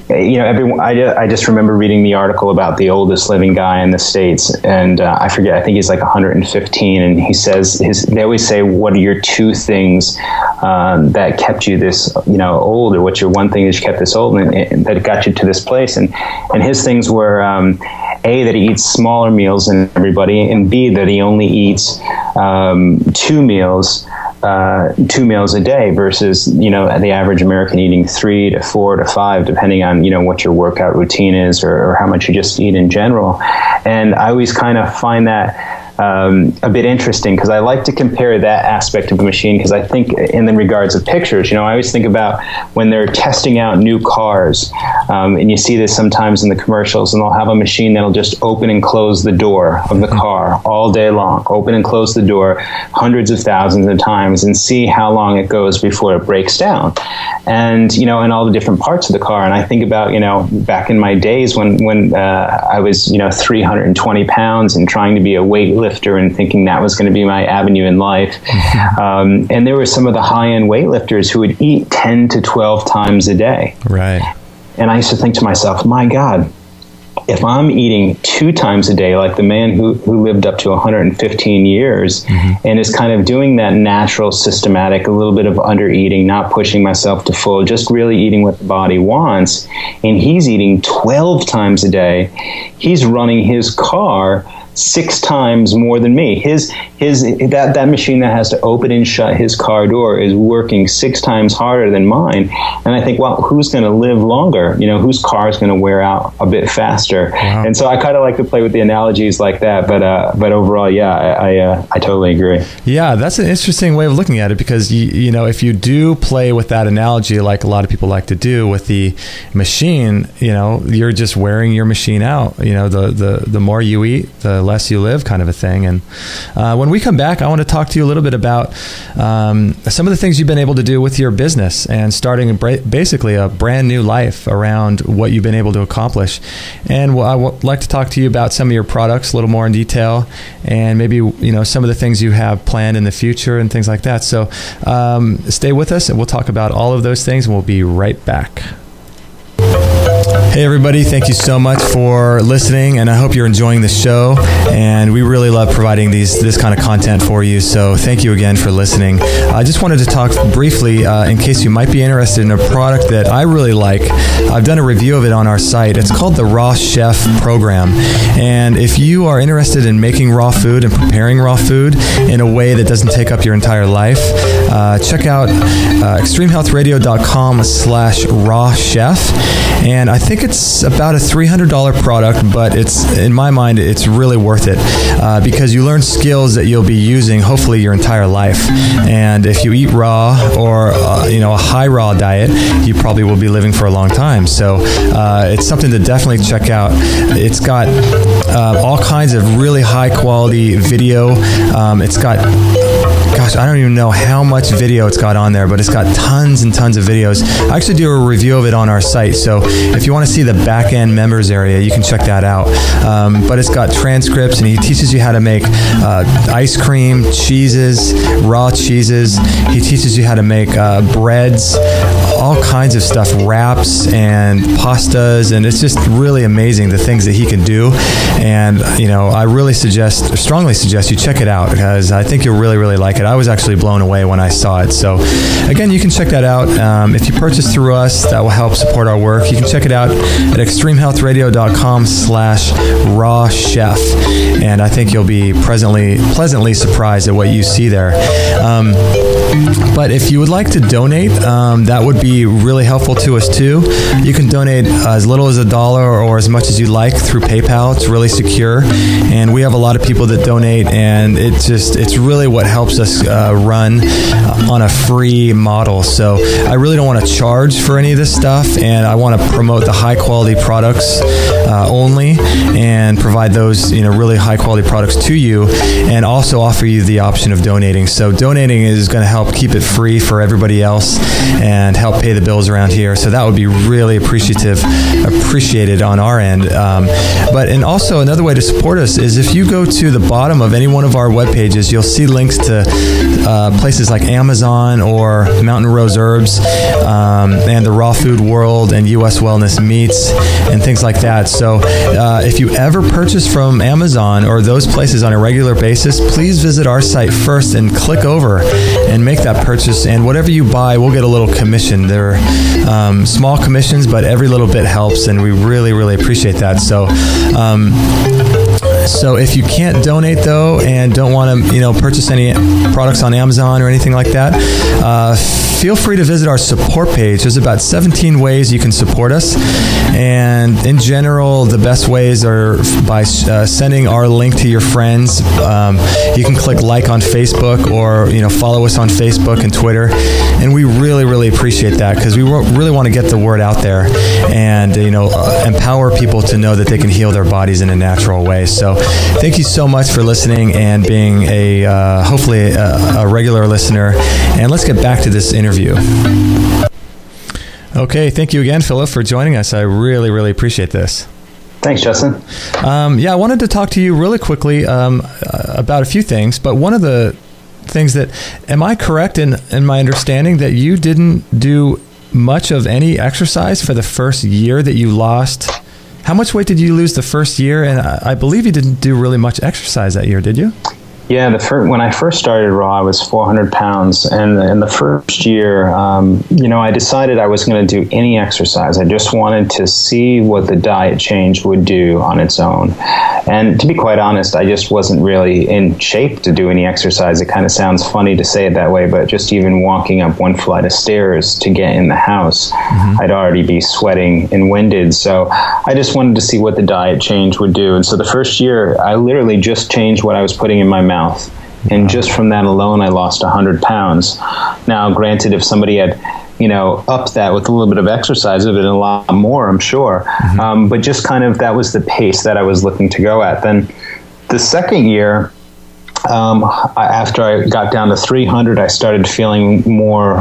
I just remember reading the article about the oldest living guy in the States, and I forget, I think he's like 115, and he says they always say, what are your 2 things that kept you this old, or what's your one thing that kept this old and that got you to this place? And his things were A, that he eats smaller meals than everybody, and B, that he only eats 2 meals a day versus the average American eating 3 to 4 to 5, depending on what your workout routine is or how much you just eat in general. And I always kind of find that a bit interesting, because I like to compare that aspect of the machine, because I think in the regards of pictures, I always think about when they're testing out new cars, and you see this sometimes in the commercials, and they'll have a machine that'll just open and close the door of the car all day long, open and close the door hundreds of thousands of times, and see how long it goes before it breaks down, and in all the different parts of the car. And I think about back in my days when I was 320 pounds and trying to be a weightlifter and thinking that was going to be my avenue in life. And there were some of the high-end weightlifters who would eat 10 to 12 times a day. Right. And I used to think to myself, my God, if I'm eating 2 times a day, like the man who lived up to 115 years and is kind of doing that natural, systematic, a little bit of under eating, not pushing myself to full, just really eating what the body wants, and he's eating 12 times a day, he's running his car 6 times more than me. That machine that has to open and shut his car door is working 6 times harder than mine. And I think, well, who's going to live longer? Whose car is going to wear out a bit faster? Wow. And so I kind of like to play with the analogies like that. But overall, yeah, I totally agree. Yeah, that's an interesting way of looking at it, because if you do play with that analogy, like a lot of people like to do with the machine, you're just wearing your machine out. The more you eat, the less you live, kind of a thing. And when we come back, I want to talk to you a little bit about some of the things you've been able to do with your business and starting basically a brand new life around what you've been able to accomplish. And I would like to talk to you about some of your products a little more in detail, and maybe some of the things you have planned in the future and things like that. So stay with us, and we'll talk about all of those things, and we'll be right back. Hey everybody, thank you so much for listening, and I hope you're enjoying the show, and we really love providing this kind of content for you, so thank you again for listening. I just wanted to talk briefly in case you might be interested in a product that I really like. I've done a review of it on our site. It's called the Raw Chef Program, and if you are interested in making raw food and preparing raw food in a way that doesn't take up your entire life, check out extremelealthradio.com/rawchef, and I think it's about a $300 product, but in my mind, it's really worth it because you learn skills that you'll be using hopefully your entire life. And if you eat raw or a high raw diet, you probably will be living for a long time. So it's something to definitely check out. It's got all kinds of really high quality video. It's got gosh, I don't even know how much video it's got on there, but it's got tons and tons of videos. I actually do a review of it on our site, so if you want to see the back end members area, you can check that out. But it's got transcripts, and he teaches you how to make ice cream, cheeses, raw cheeses. He teaches you how to make breads, all kinds of stuff, wraps and pastas, and it's just really amazing the things that he can do. And I really strongly suggest you check it out, because I think you'll really, really like it. I was actually blown away when I saw it. So again, you can check that out. If you purchase through us, that will help support our work. You can check it out at extremehealthradio.com/rawchef, and I think you'll be pleasantly surprised at what you see there. But if you would like to donate, that would be really helpful to us too. You can donate as little as $1 or as much as you like through PayPal. It's really secure, and we have a lot of people that donate, and it's really what helps us run on a free model. So I really don't want to charge for any of this stuff, and I want to promote the high quality products only, and provide those really high quality products to you, and also offer you the option of donating. So donating is going to help keep it free for everybody else and help pay the bills around here. So that would be really appreciated on our end. And also another way to support us is if you go to the bottom of any one of our web pages, you'll see links to places like Amazon or Mountain Rose Herbs, and the Raw Food World and U.S. Wellness Meats and things like that. So if you ever purchase from Amazon or those places on a regular basis, please visit our site first and click over and make that purchase. And whatever you buy, we'll get a little commission. They're small commissions, but every little bit helps, and we really, really appreciate that. So if you can't donate though, and don't want to purchase any products on Amazon or anything like that, feel free to visit our support page. There's about 17 ways you can support us, and in general, the best ways are by sending our link to your friends. You can click like on Facebook, or follow us on Facebook and Twitter, and we really, really appreciate that, because we really want to get the word out there and empower people to know that they can heal their bodies in a natural way. So thank you so much for listening and being hopefully a regular listener. And let's get back to this interview. Okay, thank you again, Philip, for joining us. I really, really appreciate this. Thanks, Justin. I wanted to talk to you really quickly about a few things, but one of the things am I correct in my understanding that you didn't do much of any exercise for the first year that you lost? How much weight did you lose the first year? And I believe you didn't do really much exercise that year, did you? Yeah, when I first started Raw, I was 400 pounds. And in the first year, I decided I wasn't going to do any exercise. I just wanted to see what the diet change would do on its own. And to be quite honest, I just wasn't really in shape to do any exercise. It kind of sounds funny to say it that way, but just even walking up one flight of stairs to get in the house, I'd already be sweating and winded. So I just wanted to see what the diet change would do. And so the first year, I literally just changed what I was putting in my mouth. And just from that alone, I lost 100 pounds. Now, granted, if somebody had, upped that with a little bit of exercise, it would have been a lot more, I'm sure. But just kind of, that was the pace that I was looking to go at. Then the second year, after I got down to 300, I started feeling more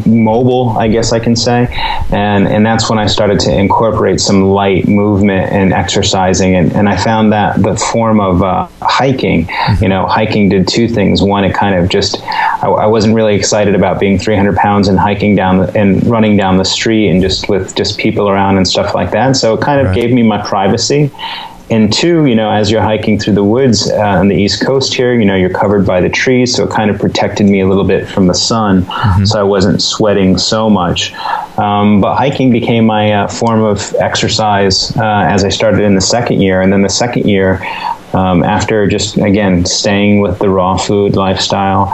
mobile, I guess I can say. And that's when I started to incorporate some light movement and exercising. And I found that the form of hiking, hiking did two things. One, it kind of just, I wasn't really excited about being 300 pounds and hiking down and running down the street and just with just people around and stuff like that. So it kind of gave me my privacy. And two, as you're hiking through the woods on the East Coast here, you're covered by the trees, so it kind of protected me a little bit from the sun, so I wasn't sweating so much. But hiking became my form of exercise as I started in the second year. And then the second year, after just, again, staying with the raw food lifestyle,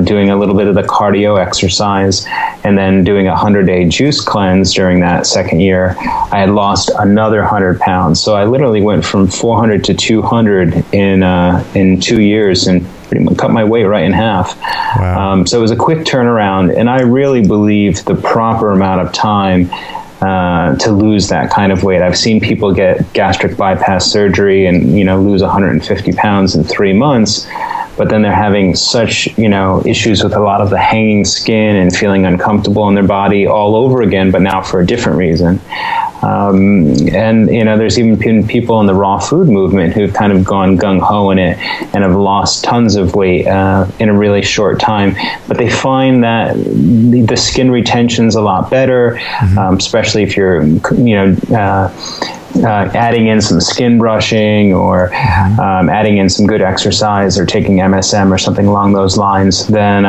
doing a little bit of the cardio exercise, and then doing a 100-day juice cleanse during that second year, I had lost another 100 pounds. So I literally went from 400 to 200 in 2 years, and pretty much cut my weight right in half. Wow. So it was a quick turnaround, and I really believe the proper amount of time to lose that kind of weight. I've seen people get gastric bypass surgery and lose 150 pounds in 3 months, but then they're having such, issues with a lot of the hanging skin and feeling uncomfortable in their body all over again, but now for a different reason. And there's even been people in the raw food movement who've kind of gone gung-ho in it and have lost tons of weight in a really short time. But they find that the skin retention's a lot better, especially if you're, adding in some skin brushing or adding in some good exercise or taking MSM or something along those lines, then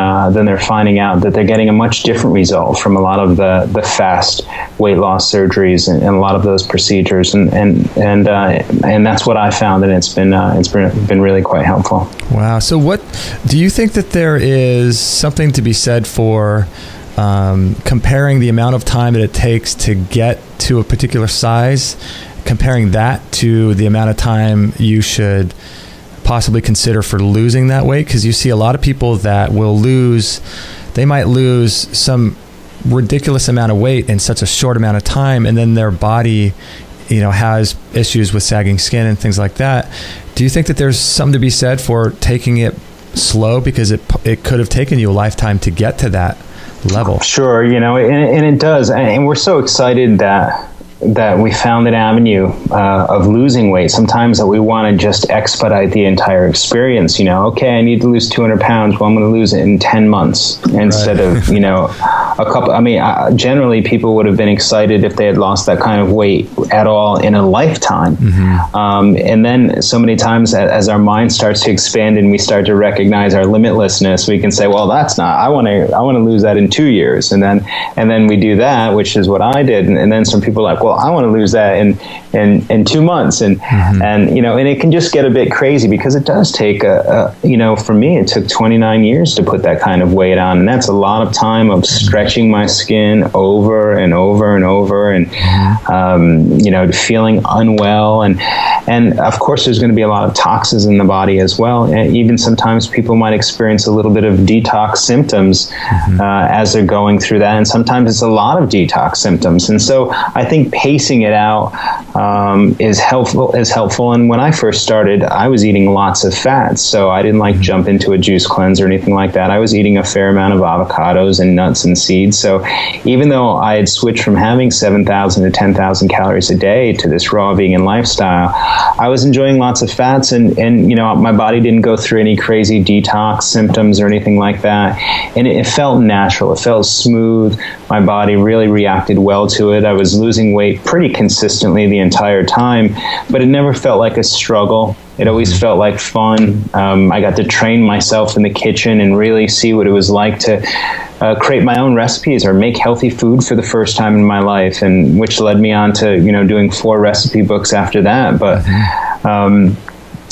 they're finding out that they're getting a much different result from a lot of the fast weight loss surgeries and a lot of those procedures, and that's what I found, and it's been really quite helpful. Wow. So what do you think that there is something to be said for comparing the amount of time that it takes to get to a particular size, comparing that to the amount of time you should possibly consider for losing that weight? Because you see a lot of people that they might lose some ridiculous amount of weight in such a short amount of time, and then their body, has issues with sagging skin and things like that. Do you think that there's something to be said for taking it slow, because it could have taken you a lifetime to get to that level? Sure, and it does, and we're so excited that we found an avenue of losing weight sometimes that we want to just expedite the entire experience. Okay, I need to lose 200 pounds. Well, I'm going to lose it in 10 months instead of, a couple. I mean, generally people would have been excited if they had lost that kind of weight at all in a lifetime. And then so many times as our mind starts to expand and we start to recognize our limitlessness, we can say, well, that's not, I want to lose that in 2 years. And then we do that, which is what I did. And then some people are like, well, I want to lose that in 2 months. And it can just get a bit crazy, because it does take for me, it took 29 years to put that kind of weight on. And that's a lot of time of stretching my skin over and over and over, and feeling unwell, and of course there's going to be a lot of toxins in the body as well, and even sometimes people might experience a little bit of detox symptoms as they're going through that, and sometimes it's a lot of detox symptoms. And so I think pacing it out is helpful. And when I first started, I was eating lots of fats, so I didn't jump into a juice cleanse or anything like that. I was eating a fair amount of avocados and nuts and seeds. So even though I had switched from having 7,000 to 10,000 calories a day to this raw vegan lifestyle, I was enjoying lots of fats, and my body didn't go through any crazy detox symptoms or anything like that. And it felt natural. It felt smooth. My body really reacted well to it. I was losing weight pretty consistently the entire time, but it never felt like a struggle. It always felt like fun. I got to train myself in the kitchen and really see what it was like to create my own recipes or make healthy food for the first time in my life, and which led me on to doing 4 recipe books after that.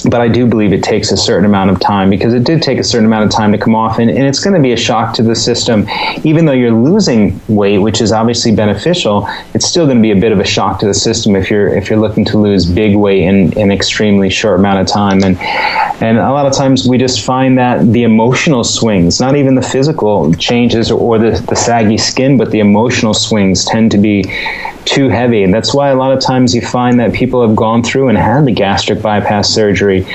But I do believe it takes a certain amount of time, because it did take a certain amount of time to come off, and it's going to be a shock to the system. Even though you're losing weight, which is obviously beneficial, it's still going to be a bit of a shock to the system if you're looking to lose big weight in an extremely short amount of time. And a lot of times we just find that the emotional swings, not even the physical changes or the saggy skin, but the emotional swings tend to be too heavy. And that's why a lot of times you find that people have gone through and had the gastric bypass surgery,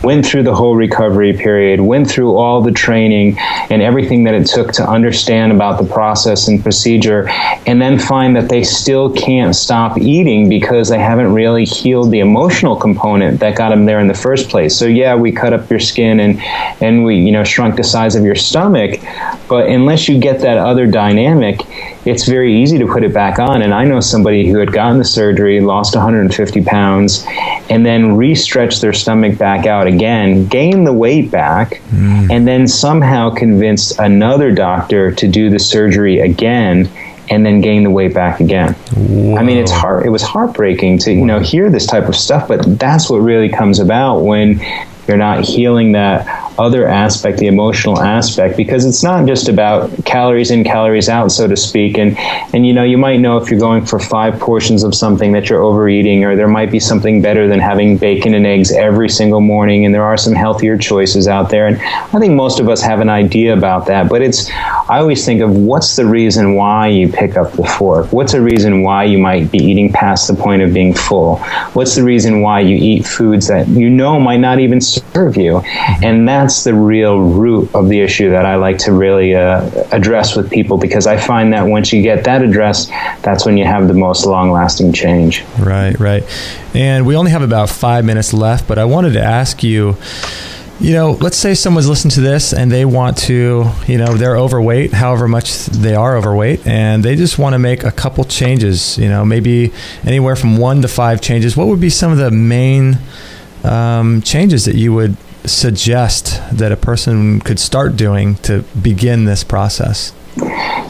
went through the whole recovery period, went through all the training and everything that it took to understand about the process and procedure, and then find that they still can't stop eating because they haven't really healed the emotional component that got them there in the first place. So yeah, we cut up your skin and we shrunk the size of your stomach, but unless you get that other dynamic, it's very easy to put it back on. And I know somebody who had gotten the surgery, lost 150 pounds, and then re-stretched their stomach back out again, gained the weight back, and then somehow convinced another doctor to do the surgery again, and then gain the weight back again. Whoa. I mean, it was heartbreaking to hear this type of stuff, but that's what really comes about when you're not healing that other aspect, the emotional aspect, because it's not just about calories in, calories out, so to speak. And you might know if you're going for 5 portions of something that you're overeating, or there might be something better than having bacon and eggs every single morning, and there are some healthier choices out there. And I think most of us have an idea about that, but I always think of what's the reason why you pick up the fork? What's the reason why you might be eating past the point of being full? What's the reason why you eat foods that might not even serve you? And that's the real root of the issue that I like to really address with people, because I find that once you get that addressed, that's when you have the most long-lasting change. Right. And we only have about 5 minutes left, but I wanted to ask you, let's say someone's listening to this and they want to, they're overweight, however much they are overweight, and they just want to make a couple changes, maybe anywhere from 1 to 5 changes. What would be some of the main changes that you would suggest that a person could start doing to begin this process?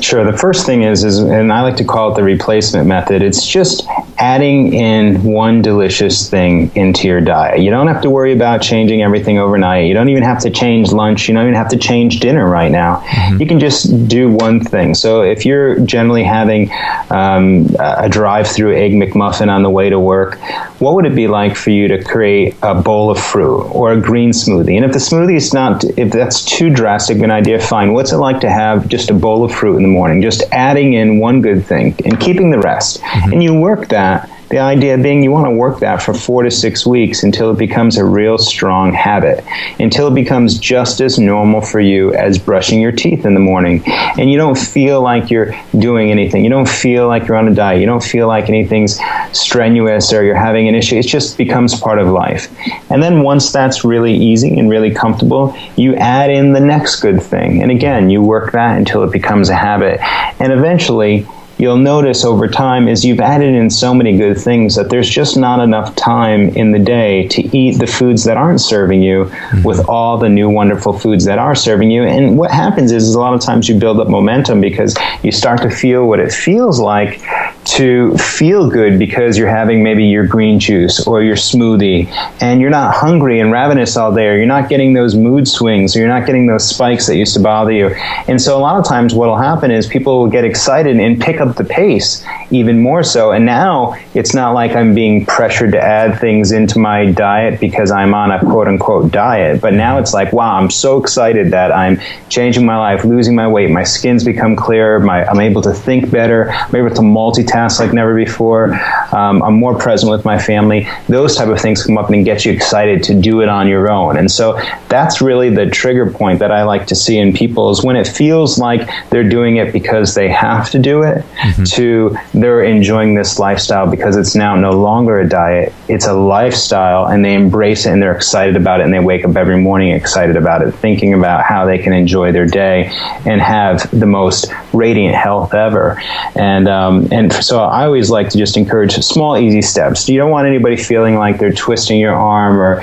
Sure. The first thing is, and I like to call it the replacement method. It's just adding in one delicious thing into your diet. You don't have to worry about changing everything overnight. You don't even have to change lunch. You don't even have to change dinner right now. Mm-hmm. You can just do one thing. So if you're generally having a drive-through Egg McMuffin on the way to work, what would it be like for you to create a bowl of fruit or a green smoothie? And if the smoothie is not, if that's too drastic an idea, fine. What's it like to have just a bowl of fruit in the morning, just adding in one good thing and keeping the rest? Mm-hmm. And you work that. The idea being you want to work that for 4 to 6 weeks until it becomes a real strong habit, until it becomes just as normal for you as brushing your teeth in the morning. And you don't feel like you're doing anything. You don't feel like you're on a diet. You don't feel like anything's strenuous or you're having an issue. It just becomes part of life. And then once that's really easy and really comfortable, you add in the next good thing. And again, you work that until it becomes a habit. And eventually, you'll notice over time is you've added in so many good things that there's just not enough time in the day to eat the foods that aren't serving you with all the new wonderful foods that are serving you. And what happens is a lot of times you build up momentum because you start to feel what it feels like to feel good because you're having maybe your green juice or your smoothie and you're not hungry and ravenous all day, or you're not getting those mood swings, or you're not getting those spikes that used to bother you. And so a lot of times what will happen is people will get excited and pick up the pace even more so. And now it's not like I'm being pressured to add things into my diet because I'm on a quote unquote diet, but now it's like, wow, I'm so excited that I'm changing my life, losing my weight, my skin's become clearer, I'm able to think better, I'm able to multitask like never before, I'm more present with my family. Those type of things come up and get you excited to do it on your own. And so that's really the trigger point that I like to see in people, is when it feels like they're doing it because they have to do it, to they're enjoying this lifestyle because it's now no longer a diet, it's a lifestyle, and they embrace it and they're excited about it, and they wake up every morning excited about it, thinking about how they can enjoy their day and have the most radiant health ever. And so I always like to just encourage small, easy steps. You don't want anybody feeling like they're twisting your arm or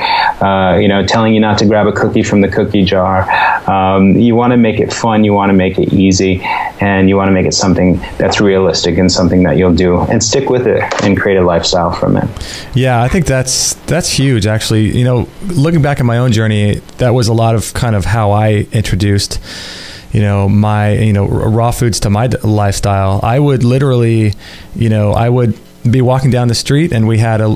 telling you not to grab a cookie from the cookie jar. You want to make it fun, you want to make it easy, and you want to make it something that's realistic and something that you'll do and stick with it and create a lifestyle from it. Yeah, I think that's huge, actually. Looking back at my own journey, that was a lot of kind of how I introduced my raw foods to my lifestyle. I would literally, I would be walking down the street and we had a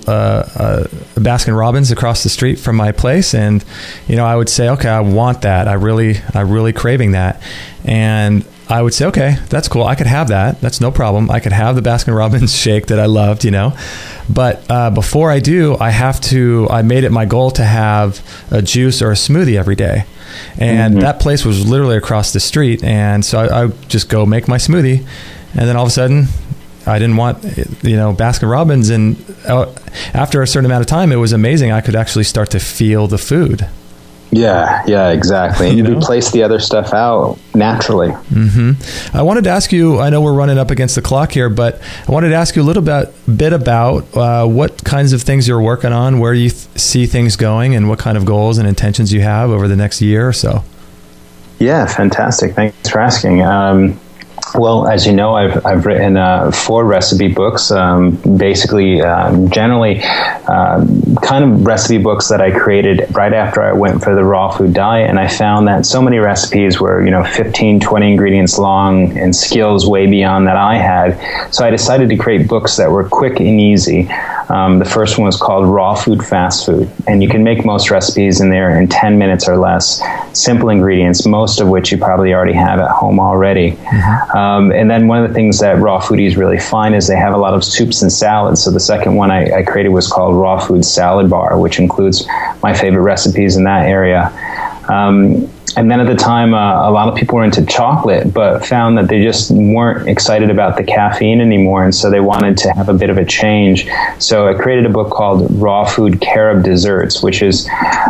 Baskin Robbins across the street from my place, and I would say, okay, I want that. I really craving that. And I would say, okay, that's cool. I could have that. That's no problem. I could have the Baskin Robbins shake that I loved, But before I do, I made it my goal to have a juice or a smoothie every day. And that place was literally across the street. And so I would just go make my smoothie. And then all of a sudden, I didn't want, Baskin Robbins. And after a certain amount of time, it was amazing. I could actually start to feel the food. Yeah, exactly. And you replace the other stuff out naturally. I wanted to ask you, I know we're running up against the clock here, but I wanted to ask you a little bit about what kinds of things you're working on, where you see things going, and what kind of goals and intentions you have over the next year or so. Yeah, fantastic. Thanks for asking. Well, as you know, I've written 4 recipe books, basically generally kind of recipe books that I created right after I went for the raw food diet. And I found that so many recipes were, 15, 20 ingredients long and skills way beyond that I had. So I decided to create books that were quick and easy. The first one was called Raw Food Fast Food. And you can make most recipes in there in 10 minutes or less. Simple ingredients, most of which you probably already have at home already. And then one of the things that raw foodies really find is they have a lot of soups and salads. So the second one I created was called Raw Food Salad Bar, which includes my favorite recipes in that area. And then at the time, a lot of people were into chocolate, but found that they just weren't excited about the caffeine anymore. And so they wanted to have a bit of a change. So I created a book called Raw Food Carob Desserts, which is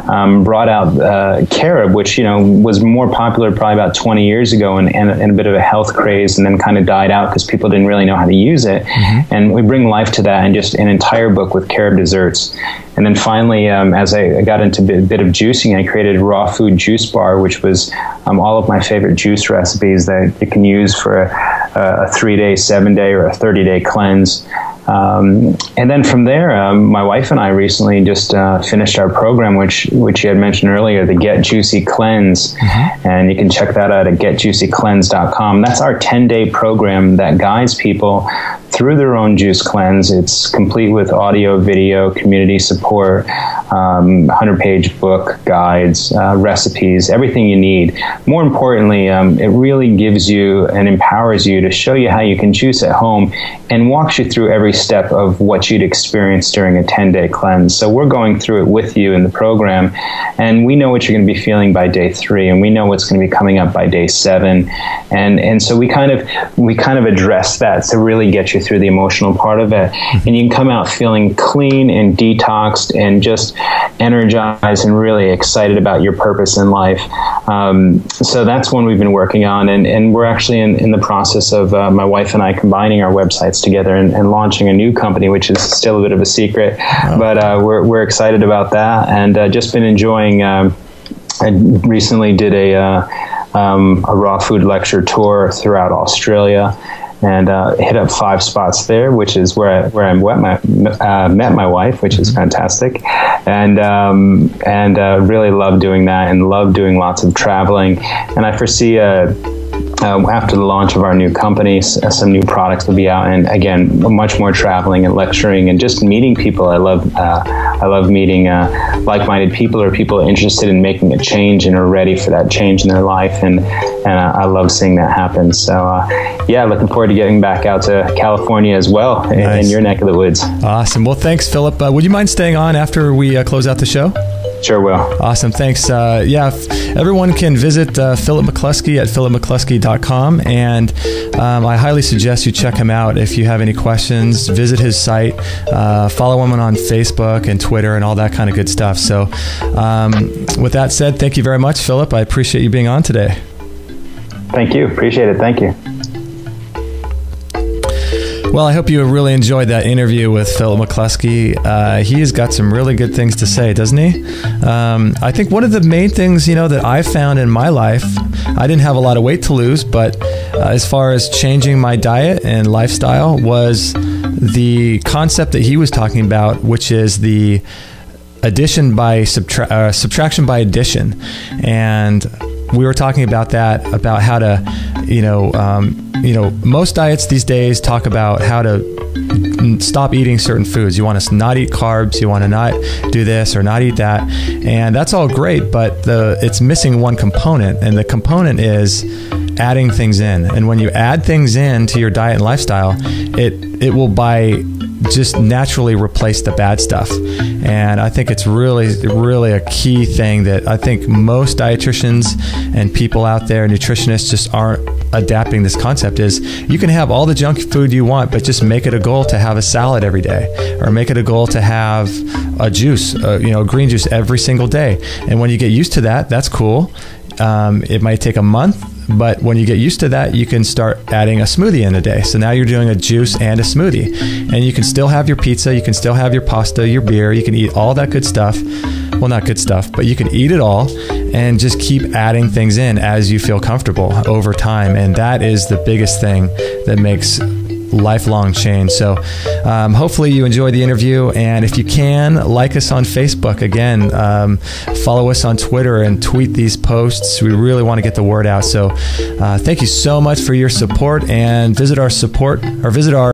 brought out carob, which, was more popular probably about 20 years ago and a bit of a health craze, and then kind of died out because people didn't really know how to use it. Mm-hmm. And we bring life to that and just an entire book with carob desserts. And then finally, as I got into a bit of juicing, I created Raw Food Juice Bar, which was all of my favorite juice recipes that you can use for a 3-day, 7-day, or a 30-day cleanse. And then from there, my wife and I recently just finished our program, which you had mentioned earlier, the Get Juicy Cleanse. Mm-hmm. And you can check that out at getjuicycleanse.com. That's our 10-day program that guides people through their own juice cleanse. It's complete with audio, video, community support, 100-page book, guides, recipes, everything you need. More importantly, it really gives you and empowers you to show you how you can juice at home and walks you through every step of what you'd experience during a 10-day cleanse. So we're going through it with you in the program, and we know what you're going to be feeling by day 3, and we know what's going to be coming up by day 7, and so we kind of address that to really get you through the emotional part of it, and you can come out feeling clean and detoxed and just energized and really excited about your purpose in life. So that's one we've been working on, and we're actually in the process of my wife and I combining our websites together and launching a new company, which is still a bit of a secret. Wow. But we're excited about that, and just been enjoying. I recently did a raw food lecture tour throughout Australia, and hit up 5 spots there, which is where I met my wife, which is fantastic, and really love doing that and love doing lots of traveling. And I foresee after the launch of our new company, some new products will be out, and again, much more traveling and lecturing and just meeting people. I love meeting like-minded people or people interested in making a change and are ready for that change in their life, and I love seeing that happen. So yeah, looking forward to getting back out to California as well. Nice. In your neck of the woods. Awesome. Well, thanks, Philip. Would you mind staying on after we close out the show? Sure will. Awesome. Thanks. Everyone can visit Philip McCluskey at philipmccluskey.com, and I highly suggest you check him out. If you have any questions, visit his site, follow him on Facebook and Twitter and all that kind of good stuff. So with that said, thank you very much, Philip. I appreciate you being on today. Thank you. Appreciate it. Thank you. Well, I hope you really enjoyed that interview with Philip McCluskey. He has got some really good things to say, doesn't he? I think one of the main things, that I found in my life, I didn't have a lot of weight to lose, but as far as changing my diet and lifestyle, was the concept that he was talking about, which is the addition by subtraction by addition. And we were talking about that, about how to, most diets these days talk about how to stop eating certain foods. You want to not eat carbs, you want to not do this or not eat that. And that's all great, but it's missing one component, and the component is adding things in. And when you add things in to your diet and lifestyle, it will just naturally replace the bad stuff. And I think it's really, really a key thing that I think most dietitians and people out there, nutritionists, just aren't adapting this concept. Is you can have all the junk food you want, but just make it a goal to have a salad every day, or make it a goal to have a juice, green juice every single day. And when you get used to that, that's cool. It might take a month, but when you get used to that, you can start adding a smoothie in a day. So now you're doing a juice and a smoothie, and you can still have your pizza, you can still have your pasta, your beer, you can eat all that good stuff. Well, not good stuff, but you can eat it all and just keep adding things in as you feel comfortable over time. And that is the biggest thing that makes lifelong change. So hopefully you enjoyed the interview, and if you can, like us on Facebook. Again, follow us on Twitter and tweet these posts. We really want to get the word out. So thank you so much for your support, and visit our